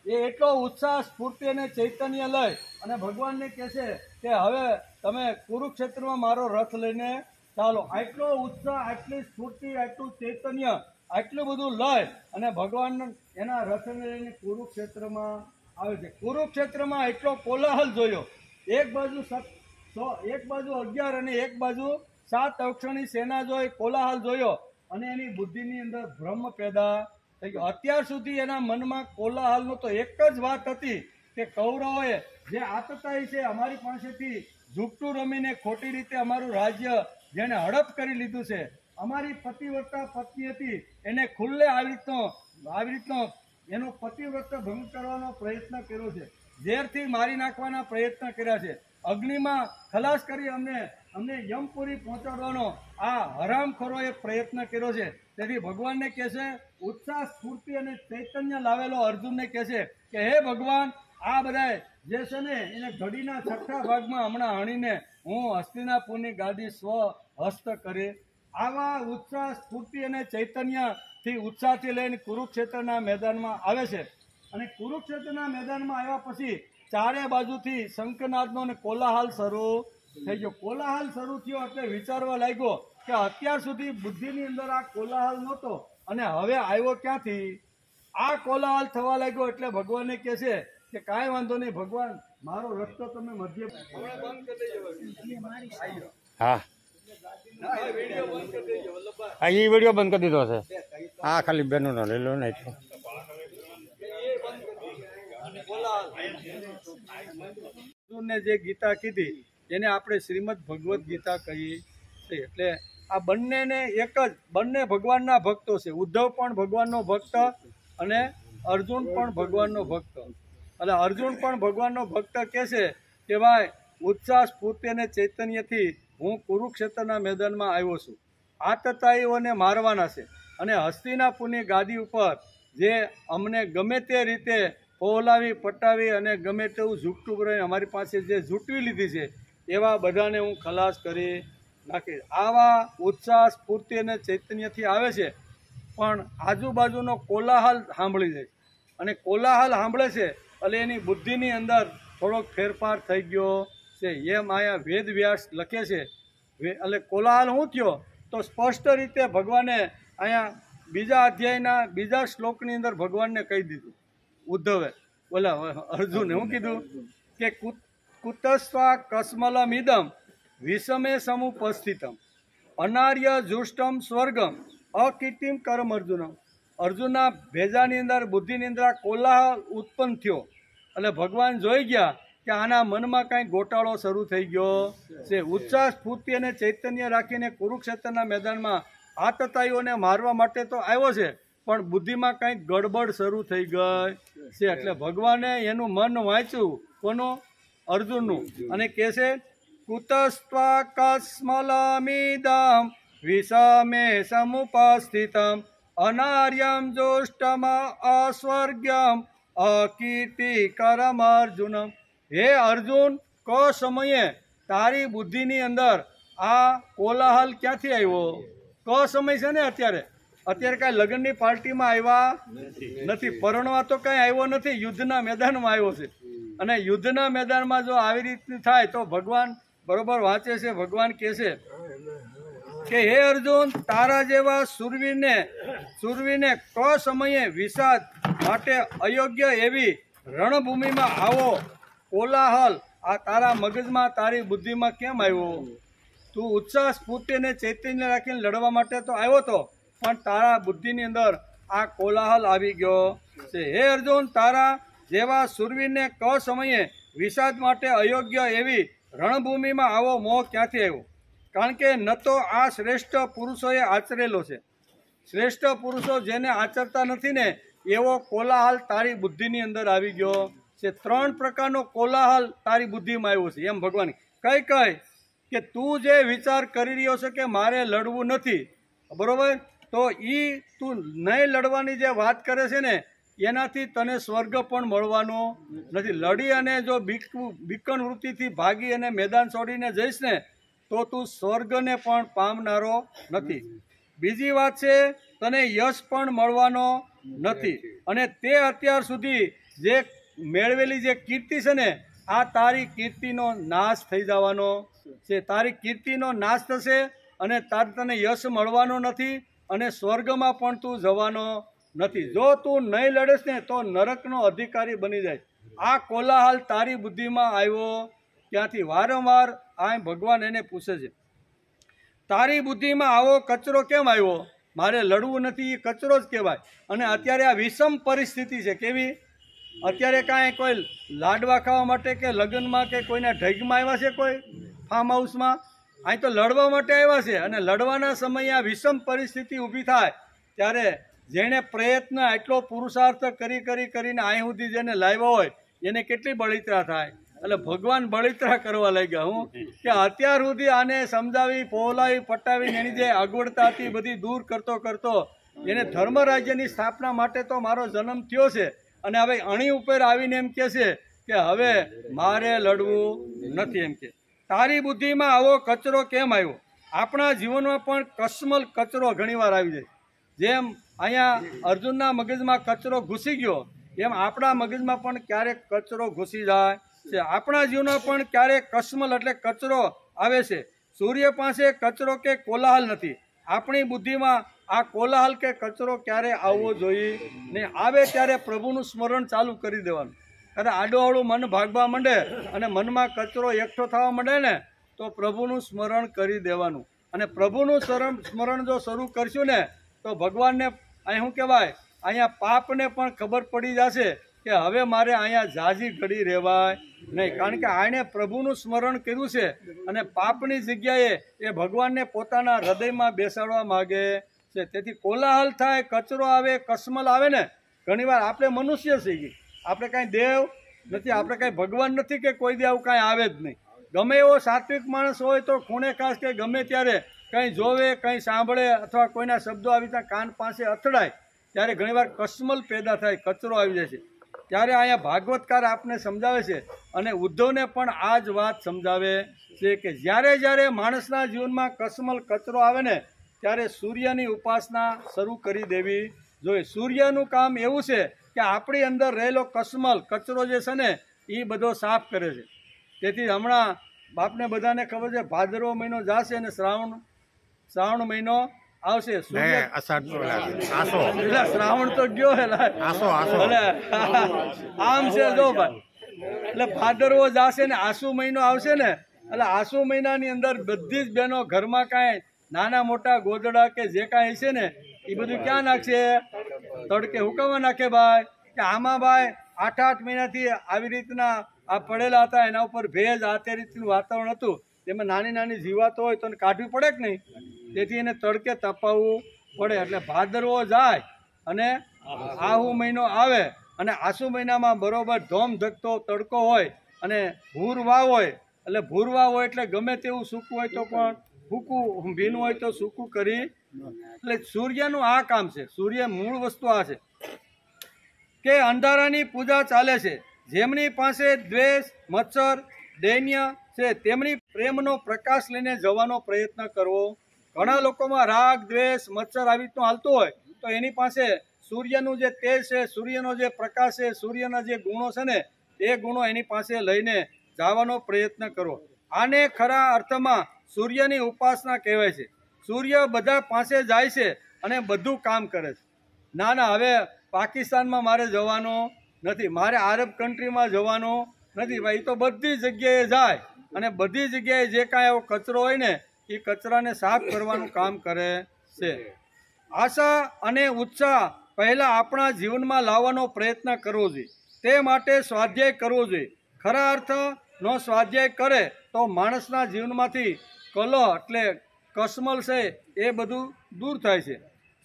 S1: એ એટલો ઉત્સાહ, સ્ફૂર્તિ અને ચૈતન્ય લઈ અને ભગવાનને કહે છે કે હવે તમે કુરુક્ષેત્રમાં મારો રથ લઈને ચાલો. આટલો ઉત્સાહ, આટલી સ્ફૂર્તિ, આટલું ચૈતન્ય, આટલું બધું લઈ અને ભગવાન એના રથને લઈને કુરુક્ષેત્રમાં આવે છે. કુરુક્ષેત્રમાં એટલો કોલાહલ જોયો. એક બાજુ 11 અને એક બાજુ 7 અક્ષરની સેના જોઈ, કોલાહલ જોયો અને એની બુદ્ધિની અંદર ભ્રમ પેદા થઈ ગયો. અત્યાર સુધી એના મનમાં કોલાહલ નહોતો. એક જ વાત હતી કે કૌરવોએ જે આતતાઈ છે અમારી પાસેથી ઝૂકટું રમીને ખોટી રીતે અમારું રાજ્ય જેને હડપ કરી લીધું છે, અમારી પતિવ્રતા પત્ની હતી એને ખુલ્લે આવી રીતનો એનો પતિવ્રતા ભંગ કરવાનો પ્રયત્ન કર્યો છે. ઝેરથી મારી નાખવાના પ્રયત્ન કર્યા છે. અગ્નિમાં ખલાસ કરી અમને યમપુરી પહોંચાડવાનો આ હરામખોરોએ પ્રયત્ન કર્યો છે. તેથી ભગવાનને કહે છે, ઉત્સાહ, સ્ફૂર્તિ અને ચૈતન્ય લાવેલો અર્જુનને કહે છે કે હે ભગવાન, આ બધા જે છે ને એને ઘડીના 6થા ભાગમાં હમણાં હણીને હું હસ્તિનાપુરની ગાદી હસ્ત કરી. આવા ઉત્સાહ, સ્ફૂર્તિ અને ચૈતન્યથી ઉત્સાહથી લઈને કુરુક્ષેત્રના મેદાનમાં આવે છે. અને કુરુક્ષેત્રના મેદાનમાં આવ્યા પછી ચારે બાજુથી શંખનાદનો અને કોલાહલ શરૂ થઈ ગયો. કોલાહલ શરૂ થયો એટલે વિચારવા લાગ્યો કે અત્યાર સુધી બુદ્ધિની અંદર આ કોલાહલ નહોતો અને હવે આવ્યો ક્યાંથી? આ કોલાહલ થવા લાગ્યો એટલે ભગવાનને કહે છે કે કાંઈ વાંધો નહીં ભગવાન, મારો રસ્તો તમે મધ્ય
S2: હા હા એ વિડીયો બંધ કરી દીધો છે. હા ખાલી બેનોનો લઈ લો ને એટલો.
S1: ને જે ગીતા કીધી એને આપણે શ્રીમદ ભગવદ્ ગીતા કહીએ છીએ. એટલે આ બંનેને એક જ, બંને ભગવાનના ભક્તો છે. ઉદ્ધવ પણ ભગવાનનો ભક્ત અને અર્જુન પણ ભગવાનનો ભક્ત. અને અર્જુન પણ ભગવાનનો ભક્ત કહે છે કે ભાઈ ઉત્સાહ સ્ફૂર્તિ અને ચૈતન્યથી હું કુરુક્ષેત્રના મેદાનમાં આવ્યો છું. આતતાઈઓને મારવાના છે અને હસ્તિનાપુરની ગાદી ઉપર જે અમને ગમે તે રીતે પહોલાવી પટાવી અને ગમે તેવું ઝૂકટું કરીને અમારી પાસે જે ઝૂંટવી લીધી છે એવા બધાને હું ખલાસ કરી નાખીશ. આવા ઉત્સાહ સ્ફૂર્તિ અને ચૈતન્યથી આવે છે, પણ આજુબાજુનો કોલાહલ સાંભળી જાય અને કોલાહલ સાંભળે છે એટલે એની બુદ્ધિની અંદર થોડોક ફેરફાર થઈ ગયો છે. એમ અહીંયા વેદ વ્યાસ લખે છે. એટલે કોલાહલ શું થયો તો સ્પષ્ટ રીતે ભગવાને અહીંયા બીજા અધ્યાયના બીજા શ્લોકની અંદર ભગવાનને કહી દીધું. ઉદ્ધવે બોલા અર્જુને શું કીધું કે કુતસ્વા કસ્મલમિદમ વિષમે સમુપસ્થિતમ અનાર્ય જુષ્ટમ સ્વર્ગમ અકીર્તિમ કરમ અર્જુનમ. અર્જુનના ભેજાની અંદર બુદ્ધિની અંદર આ કોલાહલ ઉત્પન્ન થયો એટલે ભગવાન જોઈ ગયા કે આના મનમાં કાંઈ ગોટાળો શરૂ થઈ ગયો છે. ઉત્સાહ સ્ફૂર્તિ અને ચૈતન્ય રાખીને કુરુક્ષેત્રના મેદાનમાં આતતાઈઓને મારવા માટે તો આવ્યો છે, પણ બુદ્ધિમાં કંઈક ગડબડ શરૂ થઈ ગઈ છે. એટલે ભગવાને એનું મન વાંચ્યું, કોનું? અર્જુનનું, અને કહે છે કુતસ્ત્વા કસ્મલમિદમ વિષમે સમુપસ્થિતમ અનાર્યમ જોષ્ટમ અસ્વર્ગ્યમ અકીર્તિકરમ અર્જુનમ. હે અર્જુન, કો સમયે તારી બુદ્ધિની અંદર આ કોલાહલ ક્યાંથી આવ્યો? કો સમય છે ને અત્યારે કાંઈ લગ્નની પાર્ટીમાં આવ્યા નથી, પરણવા તો કાંઈ આવ્યો નથી, યુદ્ધના મેદાનમાં આવ્યો છે. અને યુદ્ધના મેદાનમાં જો આવી રીતની થાય તો ભગવાન બરોબર વાંચે છે. ભગવાન કહે છે કે હે અર્જુન, તારા જેવા સુરવીરને ક સમયે વિષાદ માટે અયોગ્ય એવી રણભૂમિમાં આવો કોલાહલ આ તારા મગજમાં તારી બુદ્ધિમાં કેમ આવ્યો? તું ઉત્સાહ સ્ફૂર્તિ અને ચૈતન્ય રાખીને લડવા માટે તો આવ્યો તો, પણ તારા બુદ્ધિની અંદર આ કોલાહલ આવી ગયો છે. હે અર્જુન, તારા જેવા સુરવીરને ક સમયે વિષાદ માટે અયોગ્ય એવી રણભૂમિમાં આવો મોહ ક્યાંથી આવ્યો? કારણ કે ન તો આ શ્રેષ્ઠ પુરુષોએ આચરેલો છે. શ્રેષ્ઠ પુરુષો જેને આચરતા નથી ને એવો કોલાહલ તારી બુદ્ધિની અંદર આવી ગયો છે. 3 પ્રકારનો કોલાહલ તારી બુદ્ધિમાં આવ્યો છે. એમ ભગવાન કઈ કે તું જે વિચાર કરી રહ્યો છે કે મારે લડવું નથી, બરોબર, તો તું નહીં લડવાની જે વાત કરે છે ને એનાથી તને સ્વર્ગ પણ મળવાનો નથી. લડી અને જો બીકણ વૃત્તિથી ભાગી અને મેદાન છોડીને જઈશ ને તો તું સ્વર્ગને પણ પામનારો નથી. બીજી વાત છે, તને યશ પણ મળવાનો નથી. અને તે અત્યાર સુધી જે મેળવેલી જે કીર્તિ છે ને આ તારી કીર્તિનો નાશ થઈ જવાનો છે. તારી કીર્તિનો નાશ થશે અને તને યશ મળવાનો નથી અને સ્વર્ગમાં પણ તું જવાનો નથી. જો તું નહીં લડેશ ને તો નરકનો અધિકારી બની જાય. આ કોલાહલ તારી બુદ્ધિમાં આવ્યો ત્યાંથી. વારંવાર આ ભગવાન એને પૂછે છે તારી બુદ્ધિમાં આવો કચરો કેમ આવ્યો? મારે લડવું નથી, એ કચરો જ કહેવાય. અને અત્યારે આ વિષમ પરિસ્થિતિ છે. કેવી? અત્યારે કાંઈ કોઈ લાડવા ખાવા માટે કે લગ્નમાં કે કોઈના ઢગમાં આવ્યા છે, કોઈ ફાર્મ હાઉસમાં, અહીં તો લડવા માટે આવ્યા છે. અને લડવાના સમયે આ વિષમ પરિસ્થિતિ ઊભી થાય ત્યારે જેણે પ્રયત્ન એટલો પુરુષાર્થ કરીને અહીં સુધી જેને લાવ્યો હોય એને કેટલી બળિતરા થાય. એટલે ભગવાન બળિતરા કરવા લાગ્યા. હું કે અત્યાર સુધી આને સમજાવી પહોલાવી પટાવીને એની જે અગવડતા હતી બધી દૂર કરતો એને ધર્મ રાજ્યની સ્થાપના માટે તો મારો જન્મ થયો છે અને હવે અણી ઉપર આવીને એમ કહે છે કે હવે મારે લડવું નથી. એમ કે તારી બુદ્ધિમાં આવો કચરો કેમ આવ્યો? આપણા જીવનમાં પણ કસ્મલ કચરો ઘણીવાર આવી જાય. જેમ અહીંયા અર્જુનના મગજમાં કચરો ઘૂસી ગયો એમ આપણા મગજમાં પણ ક્યારેક કચરો ઘૂસી જાય છે. આપણા જીવનમાં પણ ક્યારેક કશ્મલ એટલે કચરો આવે છે. સૂર્ય પાસે કચરો કે કોલાહલ નથી. આપણી બુદ્ધિમાં આ કોલાહલ કે કચરો ક્યારે આવવો જોઈએ ને આવે ત્યારે પ્રભુનું સ્મરણ ચાલુ કરી દેવાનું. ત્યારે આડોઆડું મન ભાગવા માંડે અને મનમાં કચરો એકઠો થવા માંડે ને તો પ્રભુનું સ્મરણ કરી દેવાનું. અને પ્રભુનું સ્મરણ જો શરૂ કરશું ને તો ભગવાનને અહીં શું કહેવાય, અહીંયા પાપને પણ ખબર પડી જશે કે હવે મારે અહીંયા ઝાઝી ઘડી રહેવાય નહીં. કારણ કે આણે પ્રભુનું સ્મરણ કર્યું છે અને પાપની જગ્યાએ એ ભગવાનને પોતાના હૃદયમાં બેસાડવા માગે છે. તેથી કોલાહલ થાય, કચરો આવે, કશ્મલ આવે ને ઘણીવાર આપણે મનુષ્ય છીએ, આપણે કાંઈ દેવ નથી, આપણે કાંઈ ભગવાન નથી કે કોઈ દે આવું કાંઈ આવે જ નહીં. ગમે એવો સાત્વિક માણસ હોય તો ખૂણે ખાસ કે ગમે ત્યારે કંઈ જોવે, કંઈ સાંભળે અથવા કોઈના શબ્દો આવી ત્યાં કાન પાસે અથડાય ત્યારે ઘણીવાર કશ્મલ પેદા થાય, કચરો આવી જાય છે. ત્યારે અહીંયા ભાગવતકાર આપને સમજાવે છે અને ઉદ્ધવને પણ આ જ વાત સમજાવે છે કે જ્યારે જ્યારે માણસના જીવનમાં કશ્મલ કચરો આવે ને ત્યારે સૂર્યની ઉપાસના શરૂ કરી દેવી જોઈએ. સૂર્યનું કામ એવું છે કે આપણી અંદર રહેલો કશ્મલ કચરો જે છે ને એ બધો સાફ કરે છે. તેથી હમણાં બાપને બધાને ખબર છે ભાદરવો મહિનો જશે અને શ્રાવણ મહિનો આવશે. શ્રાવણ તો ગયો એટલે આમ છે જો ભાઈ, એટલે ભાદરવો જશે ને આસુ મહિનો આવશે ને એટલે આસુ મહિનાની અંદર બધી જ બહેનો ઘરમાં કાંઈ નાના મોટા ગોદડા કે જે કાંઈ છે ને એ બધું ક્યાં નાખશે, તડકે હુકવવા નાખે ભાઈ. કે આમાં ભાઈ 8 મહિનાથી આવી રીતના આ પડેલા હતા, એના ઉપર ભેજ આ તે રીતનું વાતાવરણ હતું, તેમાં નાની નાની જીવાતો હોય તો કાઢવી પડે કે નહીં, તેથી એને તડકે તપાવવું પડે. એટલે ભાદરવો જાય અને આહુ મહિનો આવે અને આસુ મહિનામાં બરોબર ધોમ ધકતો તડકો હોય અને ભૂરવા હોય, એટલે ભૂરવા હોય એટલે ગમે તેવું સૂકું હોય તો પણ સૂકું, ભીનું હોય તો સૂકું કરી. એટલે સૂર્યનું આ કામ છે. સૂર્ય મૂળ વસ્તુ આ છે કે અંધારાની પૂજા ચાલે છે. જેમની પાસે દ્વેષ, મત્સર, દૈન્ય છે તેમની પ્રેમનો પ્રકાશ લઈને જવાનો પ્રયત્ન કરવો. ઘણા લોકોમાં રાગ, દ્વેષ, મત્સર આવી રીતનું હાલતું હોય તો એની પાસે સૂર્યનું જે તેજ છે, સૂર્યનો જે પ્રકાશ છે, સૂર્યના જે ગુણો છે ને એ ગુણો એની પાસે લઈને જવાનો પ્રયત્ન કરવો. આને ખરા અર્થમાં સૂર્યની ઉપાસના કહેવાય છે. સૂર્ય બધા પાસે જાય છે અને બધું કામ કરે છે. ના ના, હવે પાકિસ્તાનમાં મારે જવાનું નથી, મારે આરબ કન્ટ્રીમાં જવાનું નથી ભાઈ, એ તો બધી જગ્યાએ જાય અને બધી જગ્યાએ જે કાંઈ એવો કચરો હોય ને એ કચરાને સાફ કરવાનું કામ કરે છે. આશા અને ઉત્સાહ પહેલાં આપણા જીવનમાં લાવવાનો પ્રયત્ન કરવો જોઈએ. તે માટે સ્વાધ્યાય કરવો જોઈએ. ખરા અર્થનો સ્વાધ્યાય કરે તો માણસના જીવનમાંથી કલહ એટલે કશ્મલ છે એ બધું દૂર થાય છે.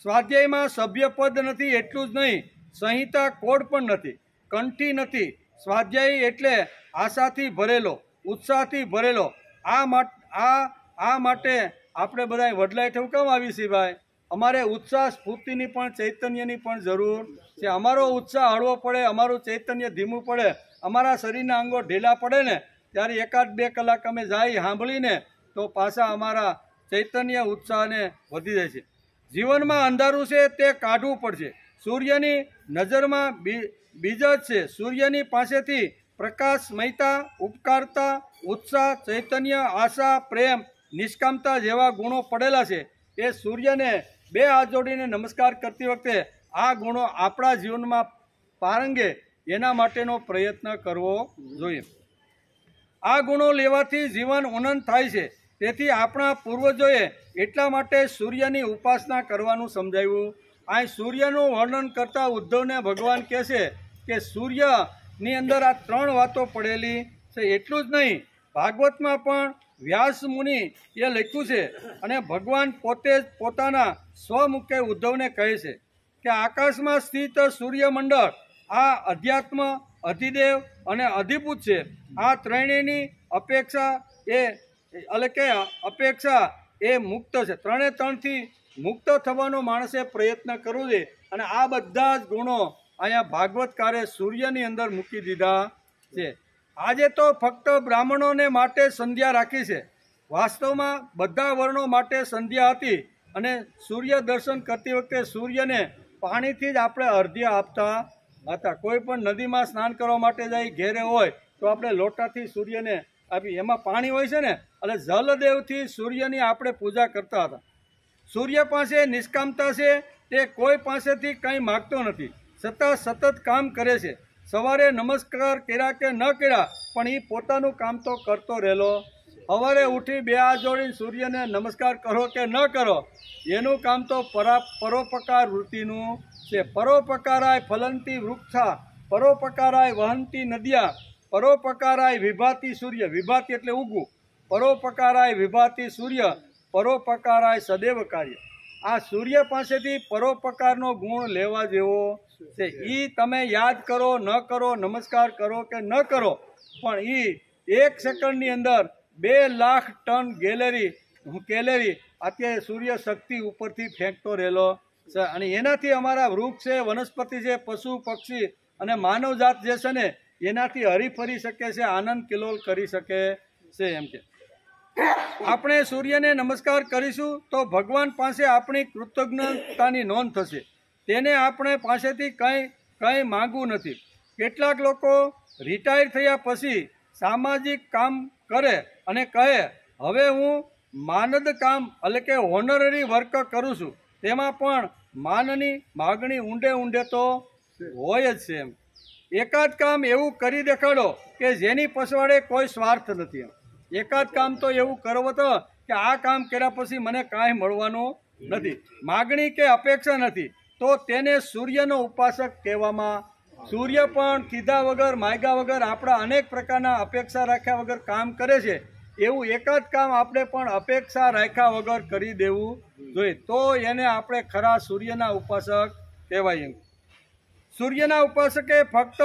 S1: સ્વાધ્યાયમાં સભ્યપદ નથી, એટલું જ નહીં, સંહિતા કોડ પણ નથી, કંઠી નથી. સ્વાધ્યાય એટલે આશાથી ભરેલો, ઉત્સાહથી ભરેલો. આ માટે આપણે બધા વડલા હેઠળ કેમ આવી છીએ ભાઈ? અમારે ઉત્સાહ સ્ફૂર્તિની પણ ચૈતન્યની પણ જરૂર છે. અમારો ઉત્સાહ હળવો પડે, અમારું ચૈતન્ય ધીમું પડે, અમારા શરીરના અંગો ઢીલા પડે ને ત્યારે 1-2 કલાક અમે જાય સાંભળીને તો પાછા અમારા ચૈતન્ય ઉત્સાહને વધી જાય છે. જીવનમાં અંધારું છે તે કાઢવું પડશે. સૂર્યની નજરમાં બીજ જ છે. સૂર્યની પાસેથી પ્રકાશમયતા, ઉપકારતા, ઉત્સાહ, ચૈતન્ય, આશા, પ્રેમ, નિષ્કામતા જેવા ગુણો પડેલા છે. એ સૂર્યને 2 હાથ જોડીને નમસ્કાર કરતી વખતે આ ગુણો આપણા જીવનમાં પારંગે એના માટેનો પ્રયત્ન કરવો જોઈએ. આ ગુણો લેવાથી જીવન ઉન્નત થાય છે. તેથી આપણા પૂર્વજોએ એટલા માટે સૂર્યની ઉપાસના કરવાનું સમજાવ્યું. અહીં સૂર્યનું વર્ણન કરતા ઉદ્ધવને ભગવાન કહે છે કે સૂર્યની અંદર આ 3 વાતો પડેલી છે. એટલું જ નહીં, ભાગવતમાં પણ વ્યાસ મુનિ એ લખ્યું છે અને ભગવાન પોતે જ પોતાના સ્વમુખે ઉદ્ધવને કહે છે કે આકાશમાં સ્થિત સૂર્યમંડળ આ અધ્યાત્મ, અધિદેવ અને અધિભૂત છે. આ ત્રણેયની અપેક્ષા એ મુક્ત છે. 3થી મુક્ત થવાનો માણસે પ્રયત્ન કરવો જોઈએ. અને આ બધા જ ગુણો અહીંયા ભાગવતકારે સૂર્યની અંદર મૂકી દીધા છે. આજે તો ફક્ત બ્રાહ્મણોને માટે સંધ્યા રાખી છે. વાસ્તવમાં બધા વર્ણો માટે સંધ્યા હતી અને સૂર્ય દર્શન કરતી વખતે સૂર્યને પાણીથી જ આપણે અર્ધ્ય આપતા માતા. કોઈ પણ નદીમાં સ્નાન કરવા માટે જાય ઘેરે હોય તો આપણે લોટાથી સૂર્યને આપી, એમાં પાણી હોય છે ને, એટલે જલદેવથી સૂર્યની આપણે પૂજા કરતા હતા. સૂર્ય પાસે નિષ્કામતા છે, તે કોઈ પાસેથી કંઈ માગતો નથી, છતાં સતત કામ કરે છે. સવારે નમસ્કાર કર્યા કે ન કર્યા, પણ એ પોતાનું કામ તો કરતો રહેલો. સવારે ઉઠી 2 હાથ જોડીને સૂર્યને નમસ્કાર કરો કે ન કરો, એનું કામ તો પરોપકાર વૃત્તિનું છે. પરોપકારાય ફલંતી વૃક્ષા, પરોપકારાય વહંતી નદ્યા, પરોપકારાય વિભાતી સૂર્ય, વિભાતી એટલે ઉગવું, પરોપકારાય વિભાતી સૂર્ય, પરોપકારાય સદૈવ કાર્ય. આ સૂર્ય પાસેથી પરોપકારનો ગુણ લેવા જેવો છે. એ તમે યાદ કરો ન કરો, નમસ્કાર કરો કે ન કરો, પણ એ 1 સેકન્ડની અંદર 2 લાખ ટન કેલેરી અત્યારે સૂર્ય શક્તિ ઉપરથી ફેંકતો રહેલો છે. અને એનાથી અમારા વૃક્ષ છે, વનસ્પતિ છે, પશુ પક્ષી અને માનવજાત જે છે ને, એનાથી હરીફરી શકે છે, આનંદ કિલોલ કરી શકે છે. એમ કે આપણે સૂર્યને નમસ્કાર કરીશું તો ભગવાન પાસે આપણી કૃતજ્ઞતાની નોંધ થશે. તેને આપણે પાસેથી કંઈ માગવું નથી. કેટલાક લોકો રિટાયર થયા પછી સામાજિક કામ કરે અને કહે, હવે હું માનદ કામ એટલે કે હોનરરી વર્ક કરું છું. તેમાં પણ માનની માગણી ઊંડે તો હોય જ છે. એમ એકાદ કામ એવું કરી દેખાડો કે જેની પછવાડે કોઈ સ્વાર્થ નથી. એકાદ કામ તો એવું કરવો તો કે આ કામ કર્યા પછી મને કાંઈ મળવાનું નથી, માગણી કે અપેક્ષા નથી, તો તેને સૂર્યનો ઉપાસક કહેવામાં. સૂર્ય પણ કીધા વગર માગ્યા વગર આપણા અનેક પ્રકારના અપેક્ષા રાખ્યા વગર કામ કરે છે. એવું એકાદ કામ આપણે પણ અપેક્ષા રાખ્યા વગર કરી દેવું જોઈએ, તો એને આપણે ખરા સૂર્યના ઉપાસક કહેવાય. સૂર્યના ઉપાસકે ફક્ત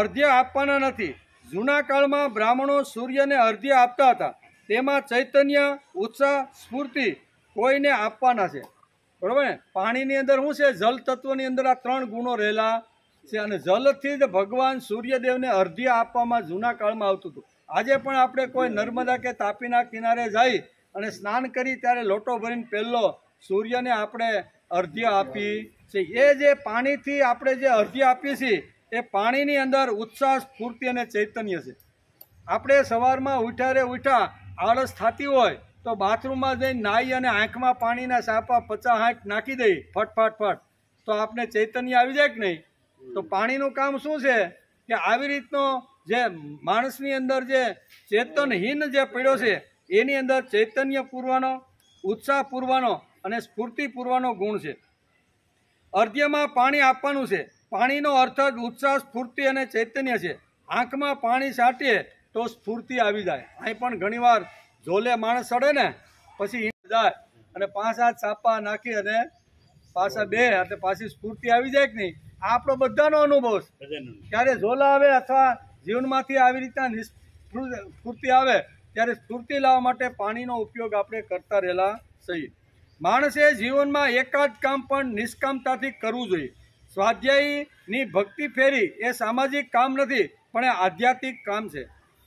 S1: અર્ધ્ય આપવાના નથી. જૂના કાળમાં બ્રાહ્મણો સૂર્યને અર્ધ્ય આપતા હતા. તેમાં ચૈતન્ય, ઉત્સાહ, સ્ફૂર્તિ કોઈને આપવાના છે. બરાબર ને? પાણીની અંદર શું છે? જલ તત્વની અંદર આ 3 ગુણો રહેલા છે. અને જલથી જ ભગવાન સૂર્યદેવને અર્ધ્ય આપવામાં જૂના કાળમાં આવતું હતું. આજે પણ આપણે કોઈ નર્મદા કે તાપીના કિનારે જઈ અને સ્નાન કરી ત્યારે લોટો ભરીને પહેલો સૂર્યને આપણે અર્ધ્ય આપી છે. એ જે પાણીથી આપણે જે અર્ધ્ય આપીએ છીએ, એ પાણીની અંદર ઉત્સાહ, સ્ફૂર્તિ અને ચૈતન્ય છે. આપણે સવારમાં ઉઠ્યા આળસ થતી હોય તો બાથરૂમમાં જઈને નાહી અને આંખમાં પાણીના સાપા 50-60 નાખી દઈ ફટ, તો આપણે ચૈતન્ય આવી જાય કે નહીં? તો પાણીનું કામ શું છે કે આવી રીતનો જે માણસની અંદર જે ચેતનહીન જે પડ્યો છે, એની અંદર ચૈતન્ય પૂરવાનો, ઉત્સાહ પૂરવાનો અને સ્ફૂર્તિ પૂરવાનો ગુણ છે. અર્ધ્યમાં પાણી આપવાનું છે. પાણીનો અર્થ જ ઉત્સાહ, સ્ફૂર્તિ અને ચૈતન્ય છે. આંખમાં પાણી છાંટીએ તો સ્ફૂર્તિ આવી જાય. અહીં પણ ઘણીવાર ઝોલે માણસ ચડે ને, પછી જાય અને 5-7 સાપા નાખી અને પાછા 2 એટલે પાછી સ્ફૂર્તિ આવી જાય કે નહીં? આ આપણો બધાનો અનુભવ છે. ત્યારે ઝોલા આવે અથવા જીવનમાંથી આવી રીતના સ્ફૂર્તિ આવે ત્યારે સ્ફૂર્તિ લાવવા માટે પાણીનો ઉપયોગ આપણે કરતા રહેલા છીએ. માણસે જીવનમાં એકાદ કામ પણ નિષ્કામતાથી કરવું જોઈએ. સ્વાધ્યાયની ભક્તિ ફેરી એ સામાજિક કામ નથી, પણ એ આધ્યાત્મિક કામ છે.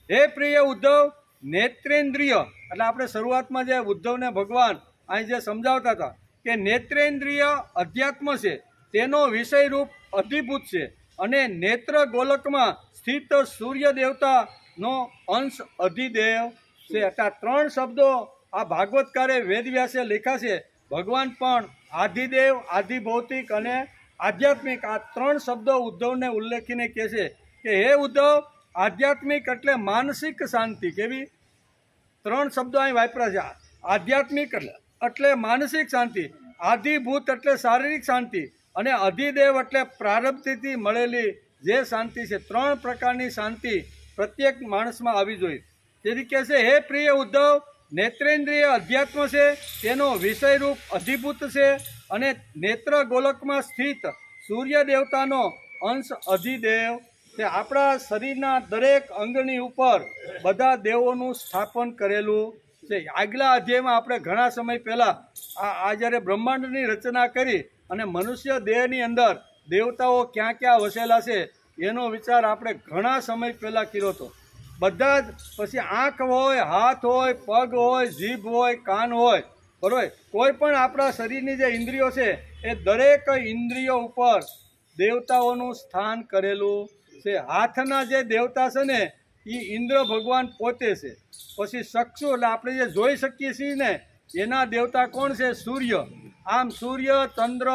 S1: હે પ્રિય ઉદ્ધવ, નેત્રેન્દ્રિય એટલે આપણે શરૂઆતમાં જે ઉદ્ધવને ભગવાન અહીં જે સમજાવતા હતા કે નેત્રેન્દ્રિય અધ્યાત્મ છે, તેનો વિષય રૂપ અધિભૂત છે, અને નેત્ર ગોલકમાં સ્થિત સૂર્ય દેવતાનો અંશ અધિદેવ છે. એટલે 3 શબ્દો આ ભાગવતકારે વેદવ્યાસે લખ્યા છે. ભગવાન પણ આધિદેવ, આધિભૌતિક અને આધ્યાત્મિક આ 3 શબ્દો ઉદ્ધવને ઉલ્લેખીને કહે છે કે હે ઉદ્ધવ, આધ્યાત્મિક એટલે માનસિક શાંતિ. કેવી? 3 શબ્દો અહીં વાપર્યા છે. આધ્યાત્મિક એટલે માનસિક શાંતિ, આધિભૂત એટલે શારીરિક શાંતિ, અને અધિદેવ એટલે પ્રારબ્ધથી મળેલી જે શાંતિ છે. 3 પ્રકારની શાંતિ પ્રત્યેક માણસમાં આવી જોઈએ. તેથી કહે છે હે પ્રિય ઉદ્ધવ, નેત્રેન્દ્રિય અધ્યાત્મ છે, તેનો વિષયરૂપ અધિભૂત છે, અને નેત્ર ગોલકમાં સ્થિત સૂર્ય દેવતાનો અંશ અધિદેવ છે. આપણા શરીરના દરેક અંગની ઉપર બધા દેવોનું સ્થાપન કરેલું છે. આગલા અધ્યાયમાં આપણે ઘણા સમય પહેલાં આ જ્યારે બ્રહ્માંડની રચના કરી અને મનુષ્ય દેહની અંદર દેવતાઓ ક્યાં ક્યાં વસેલા છે એનો વિચાર આપણે ઘણા સમય પહેલાં કર્યો હતો. બધા જ પછી આંખ હોય, હાથ હોય, પગ હોય, જીભ હોય, કાન હોય, બરાબર? કોઈ પણ આપણા શરીરની જે ઇન્દ્રિયો છે એ દરેક ઇન્દ્રિયો ઉપર દેવતાઓનું સ્થાન કરેલું છે. હાથના જે દેવતા છે ને એ ઇન્દ્ર ભગવાન પોતે છે. પછી ચક્ષુ એટલે આપણે જે જોઈ શકીએ છીએ ને એના દેવતા કોણ છે? સૂર્ય. આમ સૂર્ય, ચંદ્ર,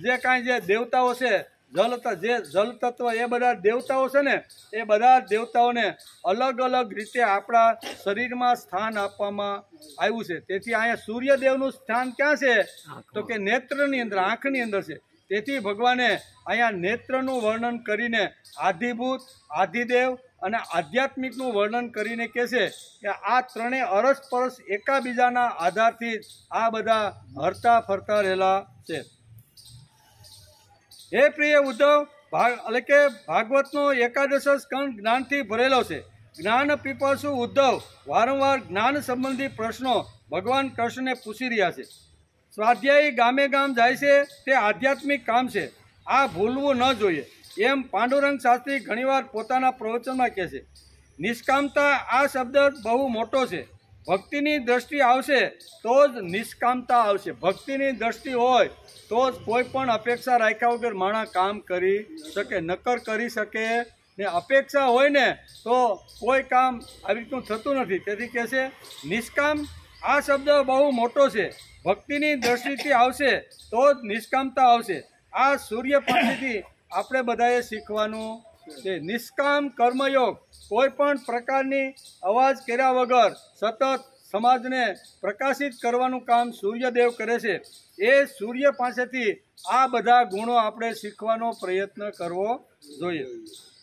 S1: જે કાંઈ જે દેવતાઓ છે, જે જલ તત્વ, એ બધા દેવતાઓ છે ને એ બધા દેવતાઓને અલગ અલગ રીતે આપણા શરીરમાં સ્થાન આપવામાં આવ્યું છે. તેથી અહીંયા સૂર્યદેવનું સ્થાન ક્યાં છે? તો કે નેત્રની અંદર, આંખની અંદર છે. તેથી ભગવાને અહીંયા નેત્રનું વર્ણન કરીને આધિભૂત, આધિદેવ અને આધ્યાત્મિકનું વર્ણન કરીને કહે છે કે આ ત્રણેય અરસપરસ એકાબીજાના આધારથી આ બધા હરતા ફરતા રહેલા છે. હે પ્રિય ઉદ્ધવ, એટલે કે ભાગવતનો એકાદશ સ્કંદ જ્ઞાનથી ભરેલો છે. જ્ઞાન પીપાસુ ઉદ્ધવ વારંવાર જ્ઞાન સંબંધી પ્રશ્નો ભગવાન કૃષ્ણને પૂછી રહ્યા છે. સ્વાધ્યાયી ગામે ગામ જાય છે તે આધ્યાત્મિક કામ છે, આ ભૂલવું ન જોઈએ એમ પાંડુરંગ શાસ્ત્રી ઘણીવાર પોતાના પ્રવચનમાં કહે છે. નિષ્કામતા આ શબ્દ બહુ મોટો છે. ભક્તિની દ્રષ્ટિ આવશે તો જ નિષ્કામતા આવશે. ભક્તિની દ્રષ્ટિ હોય તો જ કોઈ પણ અપેક્ષા રાખ્યા વગર માણસ કામ કરી શકે, નક્કર કરી શકે ને. અપેક્ષા હોય ને તો કોઈ કામ આવી રીતનું થતું નથી. તેથી કહે છે નિષ્કામ આ શબ્દ બહુ મોટો છે. ભક્તિની દ્રષ્ટિથી આવશે તો જ નિષ્કામતા આવશે. આ સૂર્યપંથીથી આપણે બધાએ શીખવાનું છે. નિષ્કામ કર્મયોગ કોઈ પણ પ્રકારની અવાજ કર્યા વગર સતત સમાજને પ્રકાશિત કરવાનું કામ સૂર્યદેવ કરે છે. એ સૂર્ય પાસેથી આ બધા ગુણો આપણે શીખવાનો પ્રયત્ન કરવો જોઈએ.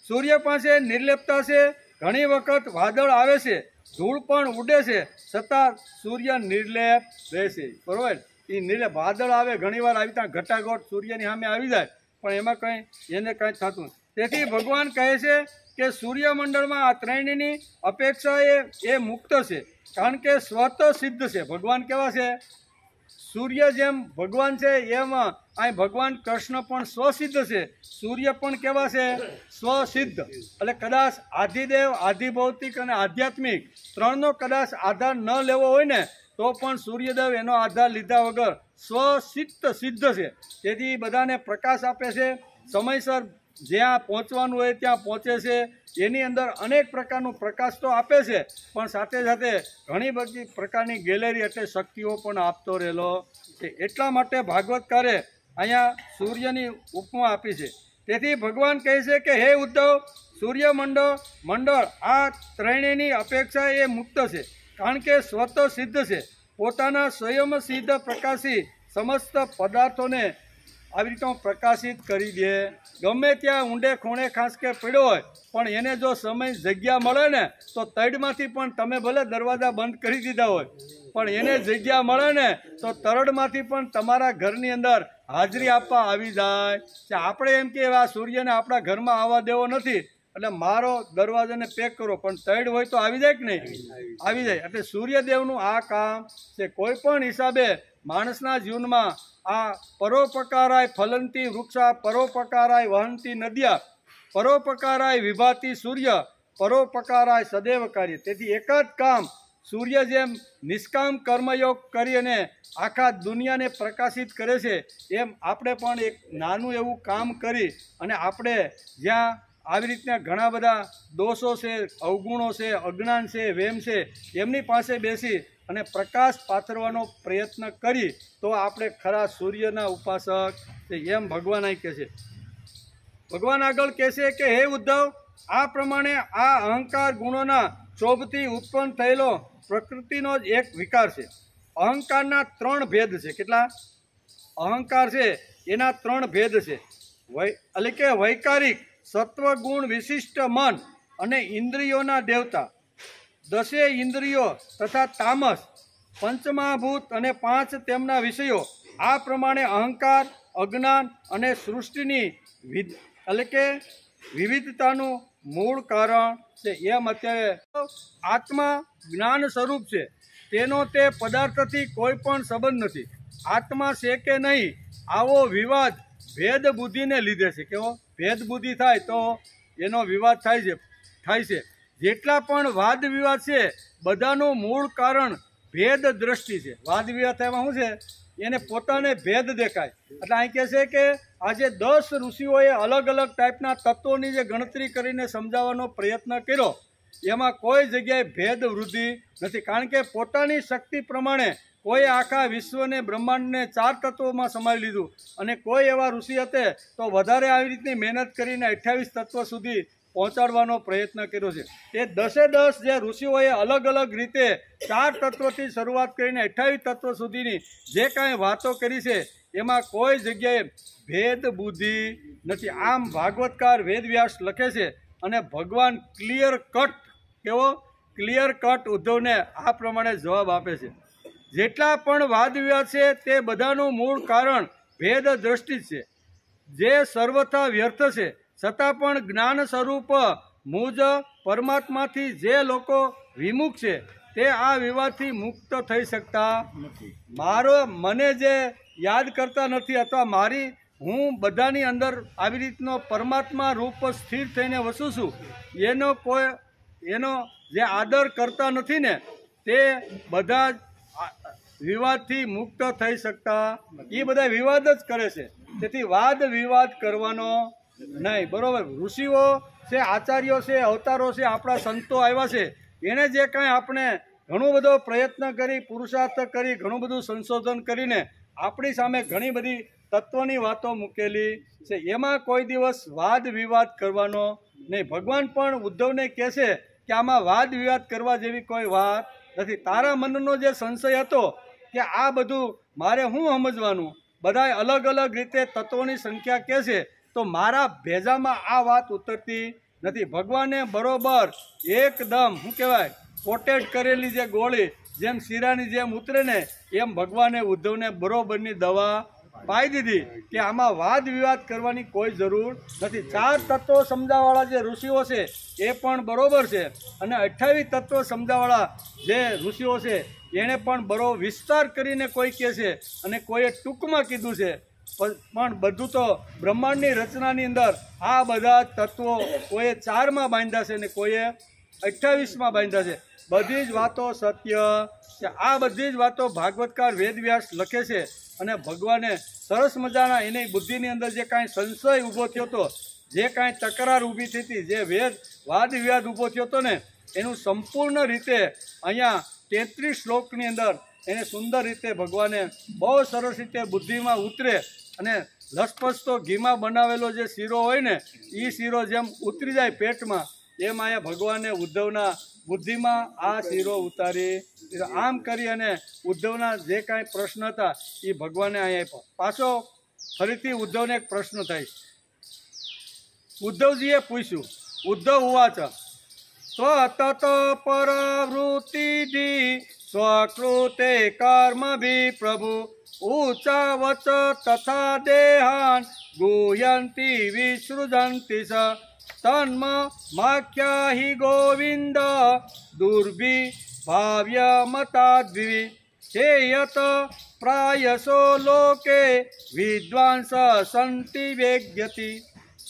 S1: સૂર્ય પાસે નિર્લેપતા છે. ઘણી વખત વાદળ આવે છે, ધૂળ પણ ઉડે છે, છતાં સૂર્ય નિર્લેપ રહેશે. બરોબર? એ નિર્લેપ વાદળ આવે, ઘણીવાર આવી ત્યાં ઘટાઘટ સૂર્યની સામે આવી જાય, પણ એમાં કંઈ એને કંઈ થતું નથી. તેથી ભગવાન કહે છે કે સૂર્યમંડળમાં આ ત્રણેયની અપેક્ષા એ મુક્ત છે, કારણ કે સ્વત સિદ્ધ છે. ભગવાન કેવા છે? સૂર્ય જેમ ભગવાન છે એમ અહીં ભગવાન કૃષ્ણ પણ સ્વસિદ્ધ છે. સૂર્ય પણ કેવા છે? સ્વસિદ્ધ. એટલે કદાચ આધિદેવ, આધિભૌતિક અને આધ્યાત્મિક ત્રણનો કદાચ આધાર ન લેવો હોય ને તો પણ સૂર્યદેવ એનો આધાર લીધા વગર સિદ્ધ છે. તેથી બધાને પ્રકાશ આપે છે. સમયસર જ્યાં પહોંચવાનું હોય ત્યાં પહોંચે છે. એની અંદર અનેક પ્રકારનું પ્રકાશ તો આપે છે, પણ સાથે સાથે ઘણી બધી પ્રકારની ગેલેરી એટલે શક્તિઓ પણ આપતો રહેલો છે. એટલા માટે ભાગવતકારે અહીંયા સૂર્યની ઉપમા આપી છે. તેથી ભગવાન કહે છે કે હે ઉદ્ધવ, સૂર્યમંડળ આ ત્રણેયની અપેક્ષા એ મુક્ત છે, કારણ કે સ્વત સિદ્ધ છે. પોતાના સ્વયં સિદ્ધ પ્રકાશી સમસ્ત પદાર્થોને આવી રીતે પ્રકાશિત કરી દે. ગમે ત્યાં ઊંડે ખૂણે ખાસ કે પડ્યો હોય પણ એને જો સમય જગ્યા મળે ને તો તળમાંથી પણ, તમે ભલે દરવાજા બંધ કરી દીધા હોય પણ એને જગ્યા મળે ને તો તરડમાંથી પણ તમારા ઘરની અંદર હાજરી આપવા આવી જાય. આપણે એમ કે આ સૂર્યને આપણા ઘરમાં આવવા દેવો નથી એટલે મારો દરવાજાને પેક કરો, પણ તળ હોય તો આવી જાય કે નહીં? આવી જાય. એટલે સૂર્યદેવનું આ કામ છે. કોઈ પણ હિસાબે માણસના જીવનમાં આ પરોપકારાય ફલંતી વૃક્ષા, પરોપકારાય વહંતી નદ્યા, પરોપકારાય વિભાતી સૂર્ય, પરોપકારાય સદૈવ કાર્ય. તેથી એક જ કામ સૂર્ય જેમ નિષ્કામ કર્મયોગ કરી અને આખા દુનિયાને પ્રકાશિત કરે છે, એમ આપણે પણ એક નાનું એવું કામ કરી અને આપણે જ્યાં આવી રીતના ઘણા બધા દોષો છે, અવગુણો છે, અજ્ઞાન છે, વેમ છે, એમની પાસે બેસી અને પ્રકાશ પાથરવાનો પ્રયત્ન કરી તો આપણે ખરા સૂર્યના ઉપાસક છે એમ ભગવાન અહીં કહે છે. ભગવાન આગળ કહે છે કે હે ઉદ્ધવ, આ પ્રમાણે આ અહંકાર ગુણોના ક્ષોભથી ઉત્પન્ન થયેલો પ્રકૃતિનો જ એક વિકાર છે. અહંકારના ત્રણ ભેદ છે. કેટલા અહંકાર છે? એના ત્રણ ભેદ છે. એટલે કે વૈકારિક, સત્વગુણ વિશિષ્ટ મન અને ઇન્દ્રિયોના દેવતા, 10 ઇન્દ્રિયો તથા તામસ, પંચમહાભૂત અને 5 તેમના વિષયો. આ પ્રમાણે અહંકાર, અજ્ઞાન અને સૃષ્ટિની એટલે કે વિવિધતાનું મૂળ કારણ છે. એમ અત્યારે આત્મા જ્ઞાન સ્વરૂપ છે, તેનો તે પદાર્થથી કોઈ પણ સંબંધ નથી. આત્મા છે કે નહીં આવો વિવાદ ભેદ બુદ્ધિને લીધે છે. કેવો ભેદ બુદ્ધિ થાય તો એનો વિવાદ થાય છે. જેટલા પણ વાદ વિવાદ છે બધાનું મૂળ કારણ ભેદ દ્રષ્ટિ છે. વાદ વિવાદ એમાં શું છે? એને પોતાને ભેદ દેખાય. એટલે અહીં કહે છે કે આજે 10 ઋષિઓએ અલગ અલગ ટાઈપના તત્વોની જે ગણતરી કરીને સમજાવવાનો પ્રયત્ન કર્યો, એમાં કોઈ જગ્યાએ ભેદ વૃદ્ધિ નથી. કારણ કે પોતાની શક્તિ પ્રમાણે કોઈ આખા વિશ્વને બ્રહ્માંડને 4 તત્વોમાં સમાવી લીધું, અને કોઈ એવા ઋષિ હતે તો વધારે આવી રીતની મહેનત કરીને 28 તત્વ સુધી પહોંચાડવાનો પ્રયત્ન કર્યો છે. એ 10 જે ઋષિઓએ અલગ અલગ રીતે 4 તત્વથી શરૂઆત કરીને 28 તત્વ સુધીની જે કાંઈ વાતો કરી છે એમાં કોઈ જગ્યાએ ભેદ બુદ્ધિ નથી. આમ ભાગવતકાર વેદવ્યાસ લખે છે અને ભગવાન ક્લિયર કટ ઉદ્ધવને આ પ્રમાણે જવાબ આપે છે. જેટલા પણ વાદ વિવાદ છે તે બધાનું મૂળ કારણ ભેદ દ્રષ્ટિ છે, જે સર્વથા વ્યર્થ છે. છતાં પણ જ્ઞાન સ્વરૂપ મુજ પરમાત્માથી જે લોકો વિમુખ છે તે આ વિવાદથી મુક્ત થઈ શકતા નથી. મને જે યાદ કરતા નથી અથવા હું બધાની અંદર આવી રીતનો પરમાત્મા રૂપ સ્થિર થઈને વસું છું, એનો જે આદર કરતા નથી ને તે બધા વિવાદથી મુક્ત થઈ શકતા. એ બધા વિવાદ જ કરે છે. તેથી વાદ વિવાદ કરવાનો નહીં. બરોબર. ઋષિઓ છે, આચાર્યો છે, અવતારો છે, આપણા સંતો આવ્યા છે, એણે જે કાંઈ આપણે ઘણો બધો પ્રયત્ન કરી, પુરુષાર્થ કરી, ઘણું બધું સંશોધન કરીને આપણી સામે ઘણી બધી તત્વની વાતો મૂકેલી છે. એમાં કોઈ દિવસ વાદ વિવાદ કરવાનો નહીં. ભગવાન પણ ઉદ્ધવને કહે છે કે આમાં વાદ વિવાદ કરવા જેવી કોઈ વાત નથી. તારા મનનો જે સંશય હતો કે આ બધું મારે શું સમજવાનું, બધા અલગ અલગ રીતે તત્વોની સંખ્યા કહે છે, તો મારા ભેજામાં આ વાત ઉતરતી નથી. ભગવાને બરોબર એકદમ શું કહેવાય કોટેડ કરેલી જે ગોળી જેમ શીરાની જેમ ઉતરે ને એમ ભગવાને ઉદ્ધવને બરોબરની દવા પાઈ દીધી કે આમાં વાદ વિવાદ કરવાની કોઈ જરૂર નથી. 4 તત્વો સમજાવવાળા જે ઋષિઓ છે એ પણ બરોબર છે, અને 28 તત્વો સમજાવવાળા જે ઋષિઓ છે એણે પણ બરોબર વિસ્તાર કરીને કોઈ કહે છે અને કોઈએ ટૂંકમાં કીધું છે. પણ બધું તો બ્રહ્માંડની રચનાની અંદર આ બધા તત્વો કોઈએ 4માં બાંધ્યા છે અને કોઈએ 28માં બાંધ્યા છે. બધી જ વાતો સત્ય છે. આ બધી જ વાતો ભાગવતકાર વેદવ્યાસ લખે છે, અને ભગવાને સરસ મજાના એની બુદ્ધિની અંદર જે કાંઈ સંશય ઊભો થયો હતો, જે કાંઈ તકરાર ઊભી થઈ હતી, જે વાદ વિવાદ ઊભો થયો હતો ને એનું સંપૂર્ણ રીતે અહીંયા 33 શ્લોકની અંદર એને સુંદર રીતે ભગવાને બહુ સરસ રીતે બુદ્ધિમાં ઉતરે, અને લસપસતો ઘીમાં બનાવેલો જે શીરો હોય ને એ શીરો જેમ ઉતરી જાય પેટમાં, એમ અહીંયા ભગવાને ઉદ્ધવના બુદ્ધિમાં આ શીરો ઉતારી. આમ કરી અને ઉદ્ધવના જે કાંઈ પ્રશ્ન હતા એ ભગવાને અહીંયા આપ્યા. પાછો ફરીથી ઉદ્ધવને એક પ્રશ્ન થાય. ઉદ્ધવજીએ પૂછ્યું, ઉદ્ધવ ઉવાચ સ્વતત પરવૃત્તિ સ્વકૃતે કર્મભિ પ્રભુ ઊંચા વચ તથા દેહાન ગુહ્યંતી વિસૃજંતી સ તન્મ માખ્યા હિ ગોવિંદ દુર્ભિ ભાવ્ય મતાદ્વિ ચેયત પ્રાયસો લોકે વિદ્વાંસ સંતિ વેગ્યતિ.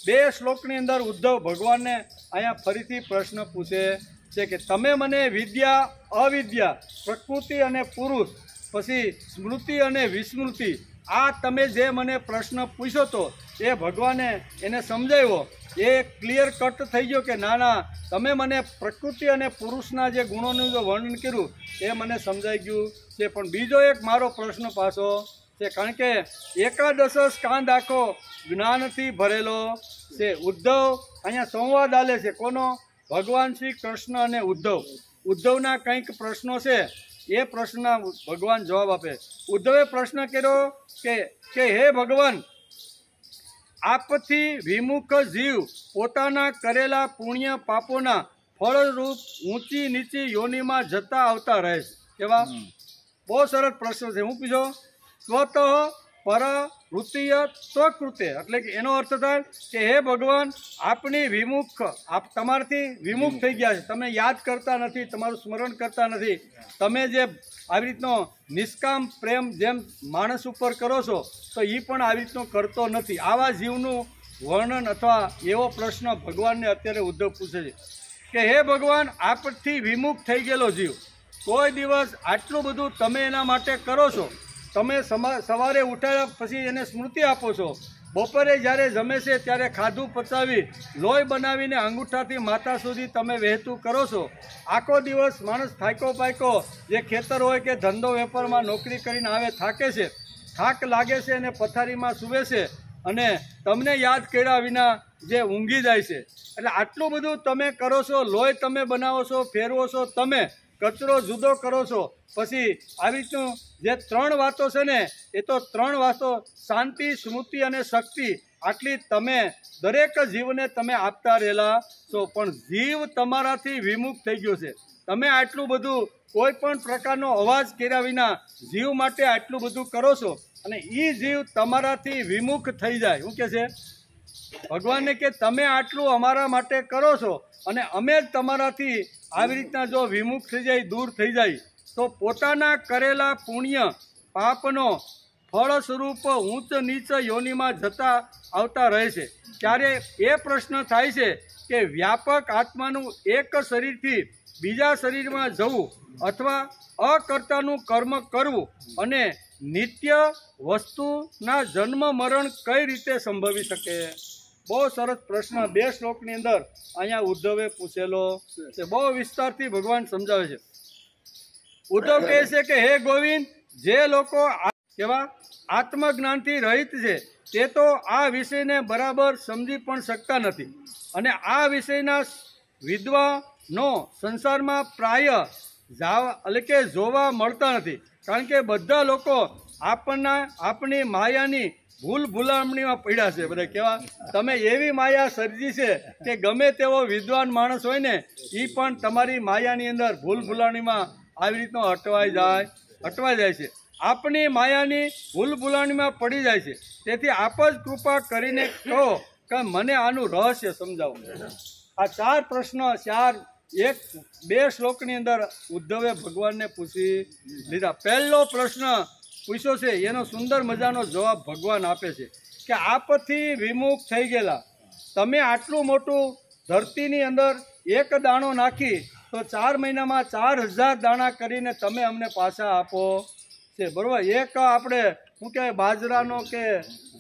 S1: 2 શ્લોકની અંદર ઉદ્ધવ ભગવાનને અહીંયા ફરીથી પ્રશ્ન પૂછે છે કે તમે મને વિદ્યા અવિદ્યા, પ્રકૃતિ અને પુરુષ, પછી સ્મૃતિ અને વિસ્મૃતિ, આ તમે જે મને પ્રશ્ન પૂછ્યો તો એ ભગવાને એને સમજાવ્યો. એ ક્લિયર કટ થઈ ગયો કે ના તમે મને પ્રકૃતિ અને પુરુષના જે ગુણોનું જે વર્ણન કર્યું એ મને સમજાઈ ગયું છે. પણ બીજો એક મારો પ્રશ્ન પાછો છે, કારણ કે 11 સ્કાંદ આખો જ્ઞાનથી ભરેલો છે. ઉદ્ધવ અહીંયા સંવાદ આલે છે. કોનો? ભગવાન શ્રી કૃષ્ણ અને ઉદ્ધવના કંઈક પ્રશ્નો છે, એ પ્રશ્નના ભગવાન જવાબ આપે. ઉદ્ધવે પ્રશ્ન કર્યો કે હે ભગવાન, આપથી વિમુખ જીવ પોતાના કરેલા પુણ્ય પાપોના ફળરૂપ ઊંચી નીચી યોનિમાં જતા આવતા રહે છે. કેવા બહુ સરસ પ્રશ્ન છે. હું પૂછો સ્વતઃ પરવૃત્તિય સ્વકૃતે, એટલે કે એનો અર્થ થાય કે હે ભગવાન, આપની તમારાથી વિમુખ થઈ ગયા છે. તમે યાદ કરતા નથી, તમારું સ્મરણ કરતા નથી. તમે જે આવી રીતનો નિષ્કામ પ્રેમ જેમ માણસ ઉપર કરો છો તો એ પણ આવી રીતનો કરતો નથી. આવા જીવનું વર્ણન અથવા એવો પ્રશ્ન ભગવાનને અત્યારે ઉદ્ધવ પૂછે છે કે હે ભગવાન, આપથી વિમુખ થઈ ગયેલો જીવ કોઈ દિવસ આટલું બધું તમે એના માટે કરો છો, તમે સવારે ઉઠ્યા પછી એને સ્મૃતિ આપો છો, બપોરે જ્યારે જમે છે ત્યારે ખાધું પચાવી લોહી બનાવીને અંગૂઠાથી માથા સુધી તમે વહેતું કરો છો. આખો દિવસ માણસ થાક્યો પાક્યો, જે ખેતર હોય કે ધંધો વેપારમાં નોકરી કરીને આવે થાકે છે, થાક લાગે છે અને પથારીમાં સૂવે છે અને તમને યાદ કર્યા વિના જે ઊંઘી જાય છે. એટલે આટલું બધું તમે કરો છો, લોહી તમે બનાવો છો, ફેરવો છો, તમે કચરો જુદો કરો છો. પછી આવી રીતનું જે 3 વાતો છે ને, એ તો 3 વાતો શાંતિ, સ્મૃતિ અને શક્તિ, આટલી તમે દરેક જીવને તમે આપતા રહેલા છો. પણ જીવ તમારાથી વિમુખ થઈ ગયો છે. તમે આટલું બધું કોઈ પણ પ્રકારનો અવાજ કર્યા વિના જીવ માટે આટલું બધું કરો છો અને એ જીવ તમારાથી વિમુખ થઈ જાય. શું કહે છે ભગવાનને કે તમે આટલું અમારા માટે કરો છો અને અમે જ તમારાથી આવી રીતના જો વિમુખ થઈ જાય, દૂર થઈ જાય, તો પોતાના કરેલા પુણ્ય પાપનો ફળ સ્વરૂપ ઊંચ નીચ યોનિમાં જતા આવતા રહે છે. ત્યારે એ પ્રશ્ન થાય છે કે વ્યાપક આત્માનું એક શરીરથી બીજા શરીરમાં જવું અથવા અકર્તાનું કર્મ કરવું અને નિત્ય વસ્તુના જન્મ મરણ કઈ રીતે સંભવી શકે? બહુ સરસ પ્રશ્ન 2 શ્લોકની અંદર અહીંયા ઉદ્ધવે પૂછેલો છે. બહુ વિસ્તારથી ભગવાન સમજાવે છે. ઉદ્ધવ કહે છે કે હે ગોવિંદ, જે લોકો કેવા આત્મજ્ઞાનથી રહિત છે તે તો આ વિષયને બરાબર સમજી પણ શકતા નથી અને આ વિષયના વિદ્વાનો સંસારમાં પ્રાય જોવા મળતા નથી. કારણ કે બધા લોકો આપણી માયાની ભૂલામણીમાં પડ્યા છે. બધા કેવા તમે એવી માયા સર્જી છે કે ગમે તેવો વિદ્વાન માણસ હોય ને એ પણ તમારી માયાની અંદર ભૂલામણીમાં આવી રીતનો અટવાઈ જાય છે. આપણી માયાની ભૂલામણીમાં પડી જાય છે. તેથી આપ જ કૃપા કરીને કહો કે મને આનું રહસ્ય સમજાવો. આ 4 પ્રશ્ન 2 શ્લોકની અંદર ઉદ્ધવે ભગવાનને પૂછી લીધા. પહેલો પ્રશ્ન પૂછ્યો છે, એનો સુંદર મજાનો જવાબ ભગવાન આપે છે કે આપથી વિમુખ થઈ ગયેલા તમે આટલું મોટું ધરતીની અંદર એક દાણો નાખી તો 4 મહિનામાં 4000 દાણા કરીને તમે અમને પાછા આપો છે. બરાબર? એક આપણે શું કહેવાય બાજરાનો કે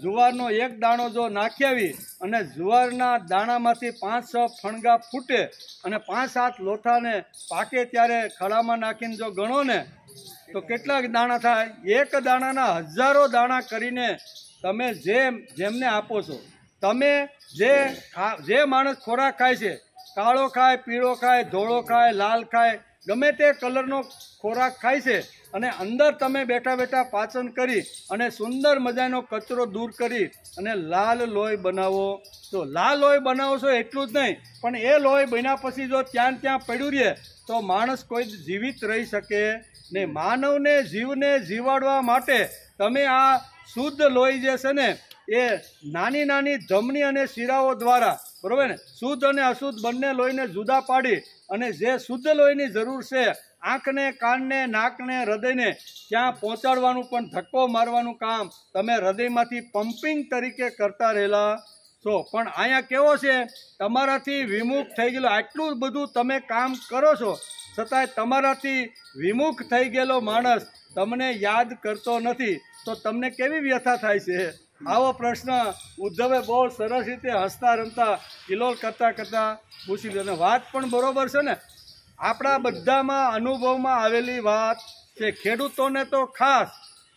S1: જુવારનો એક દાણો જો નાખી આવી અને જુવારના દાણામાંથી 5-6 ફણગા ફૂટે અને 5-7 લોથાને પાકે ત્યારે ખડામાં નાખીને જો ગણો ને તો કેટલા દાણા થાય? એક દાણાના હજારો દાણા કરીને તમે જેમને આપો છો. તમે જે માણસ ખોરાક ખાય છે, કાળો ખાય, પીળો ખાય, ધોળો ખાય, લાલ ખાય, ગમે તે કલરનો ખોરાક ખાય છે અને અંદર તમે બેઠા પાચન કરી અને સુંદર મજાનો કચરો દૂર કરી અને લાલ લોહી બનાવો છો. લાલ લોહી બનાવો છો એટલું જ નહીં, પણ એ લોહી બન્યા પછી જો ત્યાં પડ્યું રહે તો માણસ કોઈ જીવિત રહી શકે નહીં. માનવને જીવને જીવાડવા માટે તમે આ શુદ્ધ લોહી જે છે ને એ નાની ધમની અને શિરાઓ દ્વારા, બરોબર ને, શુદ્ધ અને અશુદ્ધ બંને લોહીને જુદા પાડી અને જે શુદ્ધ લોહીની જરૂર છે આંખને, કાનને, નાકને, હૃદયને ત્યાં પહોંચાડવાનું પણ ધક્કો મારવાનું કામ તમે હૃદયમાંથી પમ્પિંગ તરીકે કરતા રહેલા છો. પણ અહીંયા કેવો છે, તમારાથી વિમુખ થઈ ગયેલો આટલું બધું તમે કામ કરો છો છતાંય તમારાથી વિમુખ થઈ ગયેલો માણસ તમને યાદ કરતો નથી, તો તમને કેવી વ્યથા થાય છે? આવો પ્રશ્ન ઉદ્ધવે બહુ સરસ રીતે હસતા રમતા કિલોલ કરતા પૂછી લીધો. અને વાત પણ બરોબર છે ને, આપણા બધામાં અનુભવમાં આવેલી વાત છે. ખેડૂતોને તો ખાસ,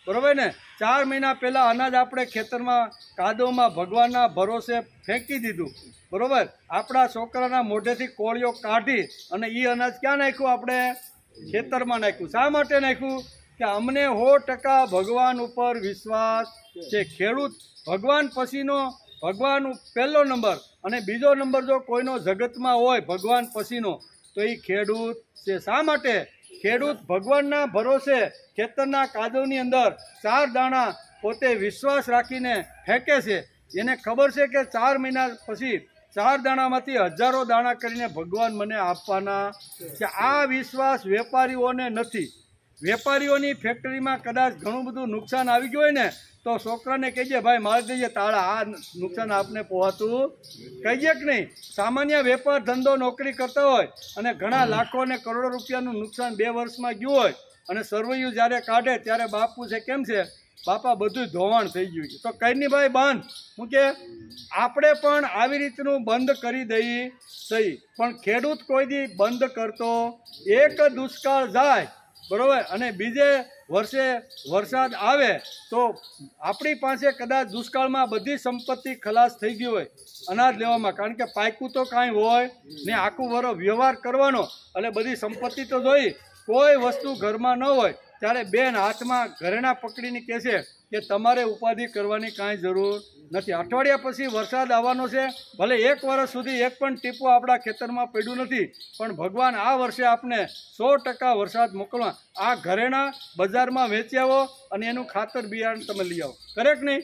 S1: બરોબર ને, 4 મહિના પહેલાં અનાજ આપણે ખેતરમાં કાદવમાં ભગવાનના ભરોસે ફેંકી દીધું, બરોબર. આપણા છોકરાના મોઢેથી કોળીઓ કાઢી અને એ અનાજ ક્યાં નાખ્યું? આપણે ખેતરમાં નાખ્યું. શા માટે નાખ્યું? કે અમને 100% ભગવાન ઉપર વિશ્વાસ છે. ખેડૂત ભગવાન પછીનો, ભગવાન પહેલો નંબર અને બીજો નંબર જો કોઈનો જગતમાં હોય ભગવાન પછીનો તો એ ખેડૂત છે. શા માટે? ખેડૂત ભગવાનના ભરોસે ખેતરના કાદવની અંદર 4 દાણા પોતે વિશ્વાસ રાખીને ફેંકે છે. એને ખબર છે કે 4 મહિના પછી 4 દાણામાંથી હજારો દાણા કરીને ભગવાન મને આપવાના છે. આ વિશ્વાસ વેપારીઓને નથી. વેપારીઓની ફેક્ટરીમાં કદાચ ઘણું બધું નુકસાન આવી ગયું હોય ને તો છોકરાને કહીએ ભાઈ મારી દઈએ તાળા, આ નુકસાન આપને પહોંચતું કહીએ કે નહીં. સામાન્ય વેપાર ધંધો નોકરી કરતા હોય અને ઘણા લાખો અને કરોડો રૂપિયાનું નુકસાન 2 વર્ષમાં ગયું હોય અને સરવૈયું જ્યારે કાઢે ત્યારે બાપ પૂછે કેમ છે, બાપા બધું ધોવાણ થઈ ગયું છે. તો કઈ નહીં ભાઈ બંધ, હું કે આપણે પણ આવી રીતનું બંધ કરી દઈએ સહી, પણ ખેડૂત કોઈ દી બંધ કરતો. એક દુષ્કાળ જાય બરોબર, અને બીજે વર્ષે વરસાદ આવે તો આપણી પાસે કદાચ દુષ્કાળમાં બધી સંપત્તિ ખલાસ થઈ ગઈ હોય અનાજ લેવામાં, કારણ કે પાક્યું તો કાંઈ હોય ને, આખું વરસ વ્યવહાર કરવાનો અને બધી સંપત્તિ તો જોઈ, કોઈ વસ્તુ ઘરમાં ન હોય ત્યારે બેન હાથમાં ઘરેણા પકડીને કહે છે કે તમારે ઉપાધિ કરવાની કાંઈ જરૂર નથી. અઠવાડિયા પછી વરસાદ આવવાનો છે, ભલે 1 વર્ષ સુધી એક પણ ટીપું આપણા ખેતરમાં પડ્યું નથી, પણ ભગવાન આ વર્ષે આપને 100% વરસાદ મોકલવા. આ ઘરેણા બજારમાં વેચી આવો અને એનું ખાતર બિયારણ તમે લઈ આવો, કરેક્ટ નહીં?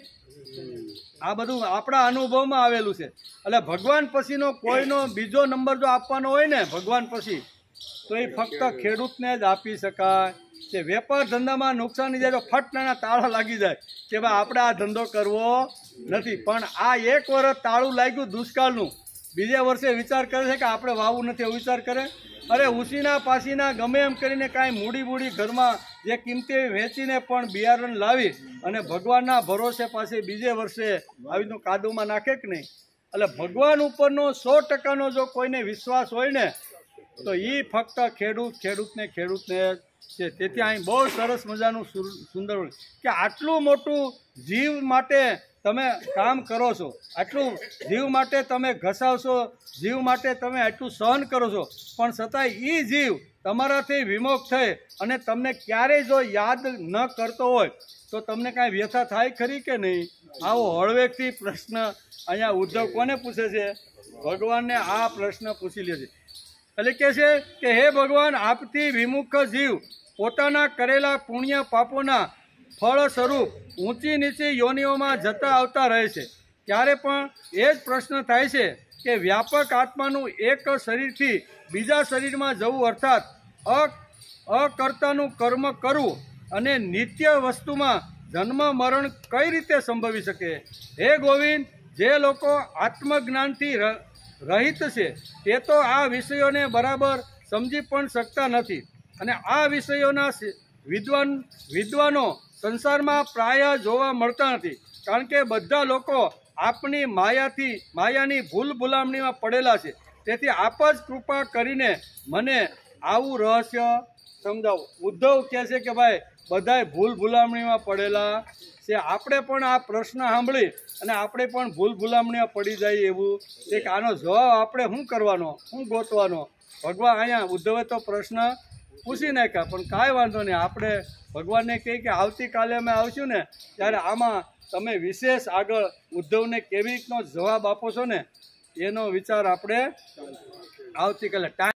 S1: આ બધું આપણા અનુભવમાં આવેલું છે. એટલે ભગવાન પછીનો કોઈનો બીજો નંબર જો આપવાનો હોય ને ભગવાન પછી, તો એ ફક્ત ખેડૂતને જ આપી શકાય. કે વેપાર ધંધામાં નુકસાની જાય તો ફટ નાના તાળા લાગી જાય કે ભાઈ આપણે આ ધંધો કરવો નથી, પણ આ 1 વર્ષ તાળું લાગ્યું દુષ્કાળનું, બીજે વર્ષે વિચાર કરે છે કે આપણે વાવવું નથી એવું વિચાર કરે. અરે ઉસીના પાસીના ગમે એમ કરીને કાંઈ મૂડી ઘરમાં જે કિંમતે વેચીને પણ બિયારણ લાવી અને ભગવાનના ભરોસે પાસે બીજે વર્ષે આવીનું કાદવમાં નાખે કે નહીં. એટલે ભગવાન ઉપરનો 100%નો જો કોઈને વિશ્વાસ હોય ને તો એ ફક્ત ખેડૂતને છે. તેથી અહીં બહુ સરસ મજાનું સુંદર કે આટલું મોટું જીવ માટે તમે કામ કરો છો, આટલું જીવ માટે તમે ઘસાવશો, જીવ માટે તમે આટલું સહન કરો છો, પણ છતાંય એ જીવ તમારાથી વિમુખ થઈ અને તમને ક્યારેય જો યાદ ન કરતો હોય તો તમને કાંઈ વ્યથા થાય ખરી કે નહીં? આવો હળવેકથી પ્રશ્ન અહીંયા ઉદ્ધવ કોને પૂછે છે? ભગવાનને આ પ્રશ્ન પૂછી લે છે. એટલે કહે છે કે હે ભગવાન, આપથી વિમુખ જીવ પોતાના કરેલા પુણ્ય પાપોના ફળ સ્વરૂપ ઊંચી નીચી યોનિઓમાં જતા આવતા રહે છે. ત્યારે પણ એ જ પ્રશ્ન થાય છે કે વ્યાપક આત્માનું એક શરીરથી બીજા શરીરમાં જવું, અર્થાત અકર્તાનું કર્મ કરવું અને નિત્ય વસ્તુમાં જન્મ મરણ કઈ રીતે સંભવી શકે? હે ગોવિંદ, જે લોકો આત્મજ્ઞાનથી રહિત છે તે તો આ વિષયોને બરાબર સમજી પણ શકતા નથી, અને આ વિષયોના વિદ્વાનો સંસારમાં પ્રાય જોવા મળતા નથી, કારણ કે બધા લોકો આપની માયાની ભૂલ ભૂલામણીમાં પડેલા છે. તેથી આપ જ કૃપા કરીને મને આવું રહસ્ય સમજાવો. ઉદ્ધવ કહે છે કે ભાઈ બધાય ભૂલ ભૂલામણીમાં પડેલા છે, આપણે પણ આ પ્રશ્ન સાંભળી અને આપણે પણ ભૂલ ભૂલામણીમાં પડી જાય એવું એક આનો જવાબ આપણે શું કરવાનો, શું ગોતવાનો? ભગવાન અહીંયા ઉદ્ધવે તો પ્રશ્ન પૂછી નાખ્યા, પણ કાંઈ વાંધો નહીં, આપણે ભગવાનને કહીએ કે આવતીકાલે અમે આવશું ને ત્યારે આમાં તમે વિશેષ આગળ ઉદ્ધવને કેવી રીતનો જવાબ આપો છો ને એનો વિચાર આપણે આવતીકાલે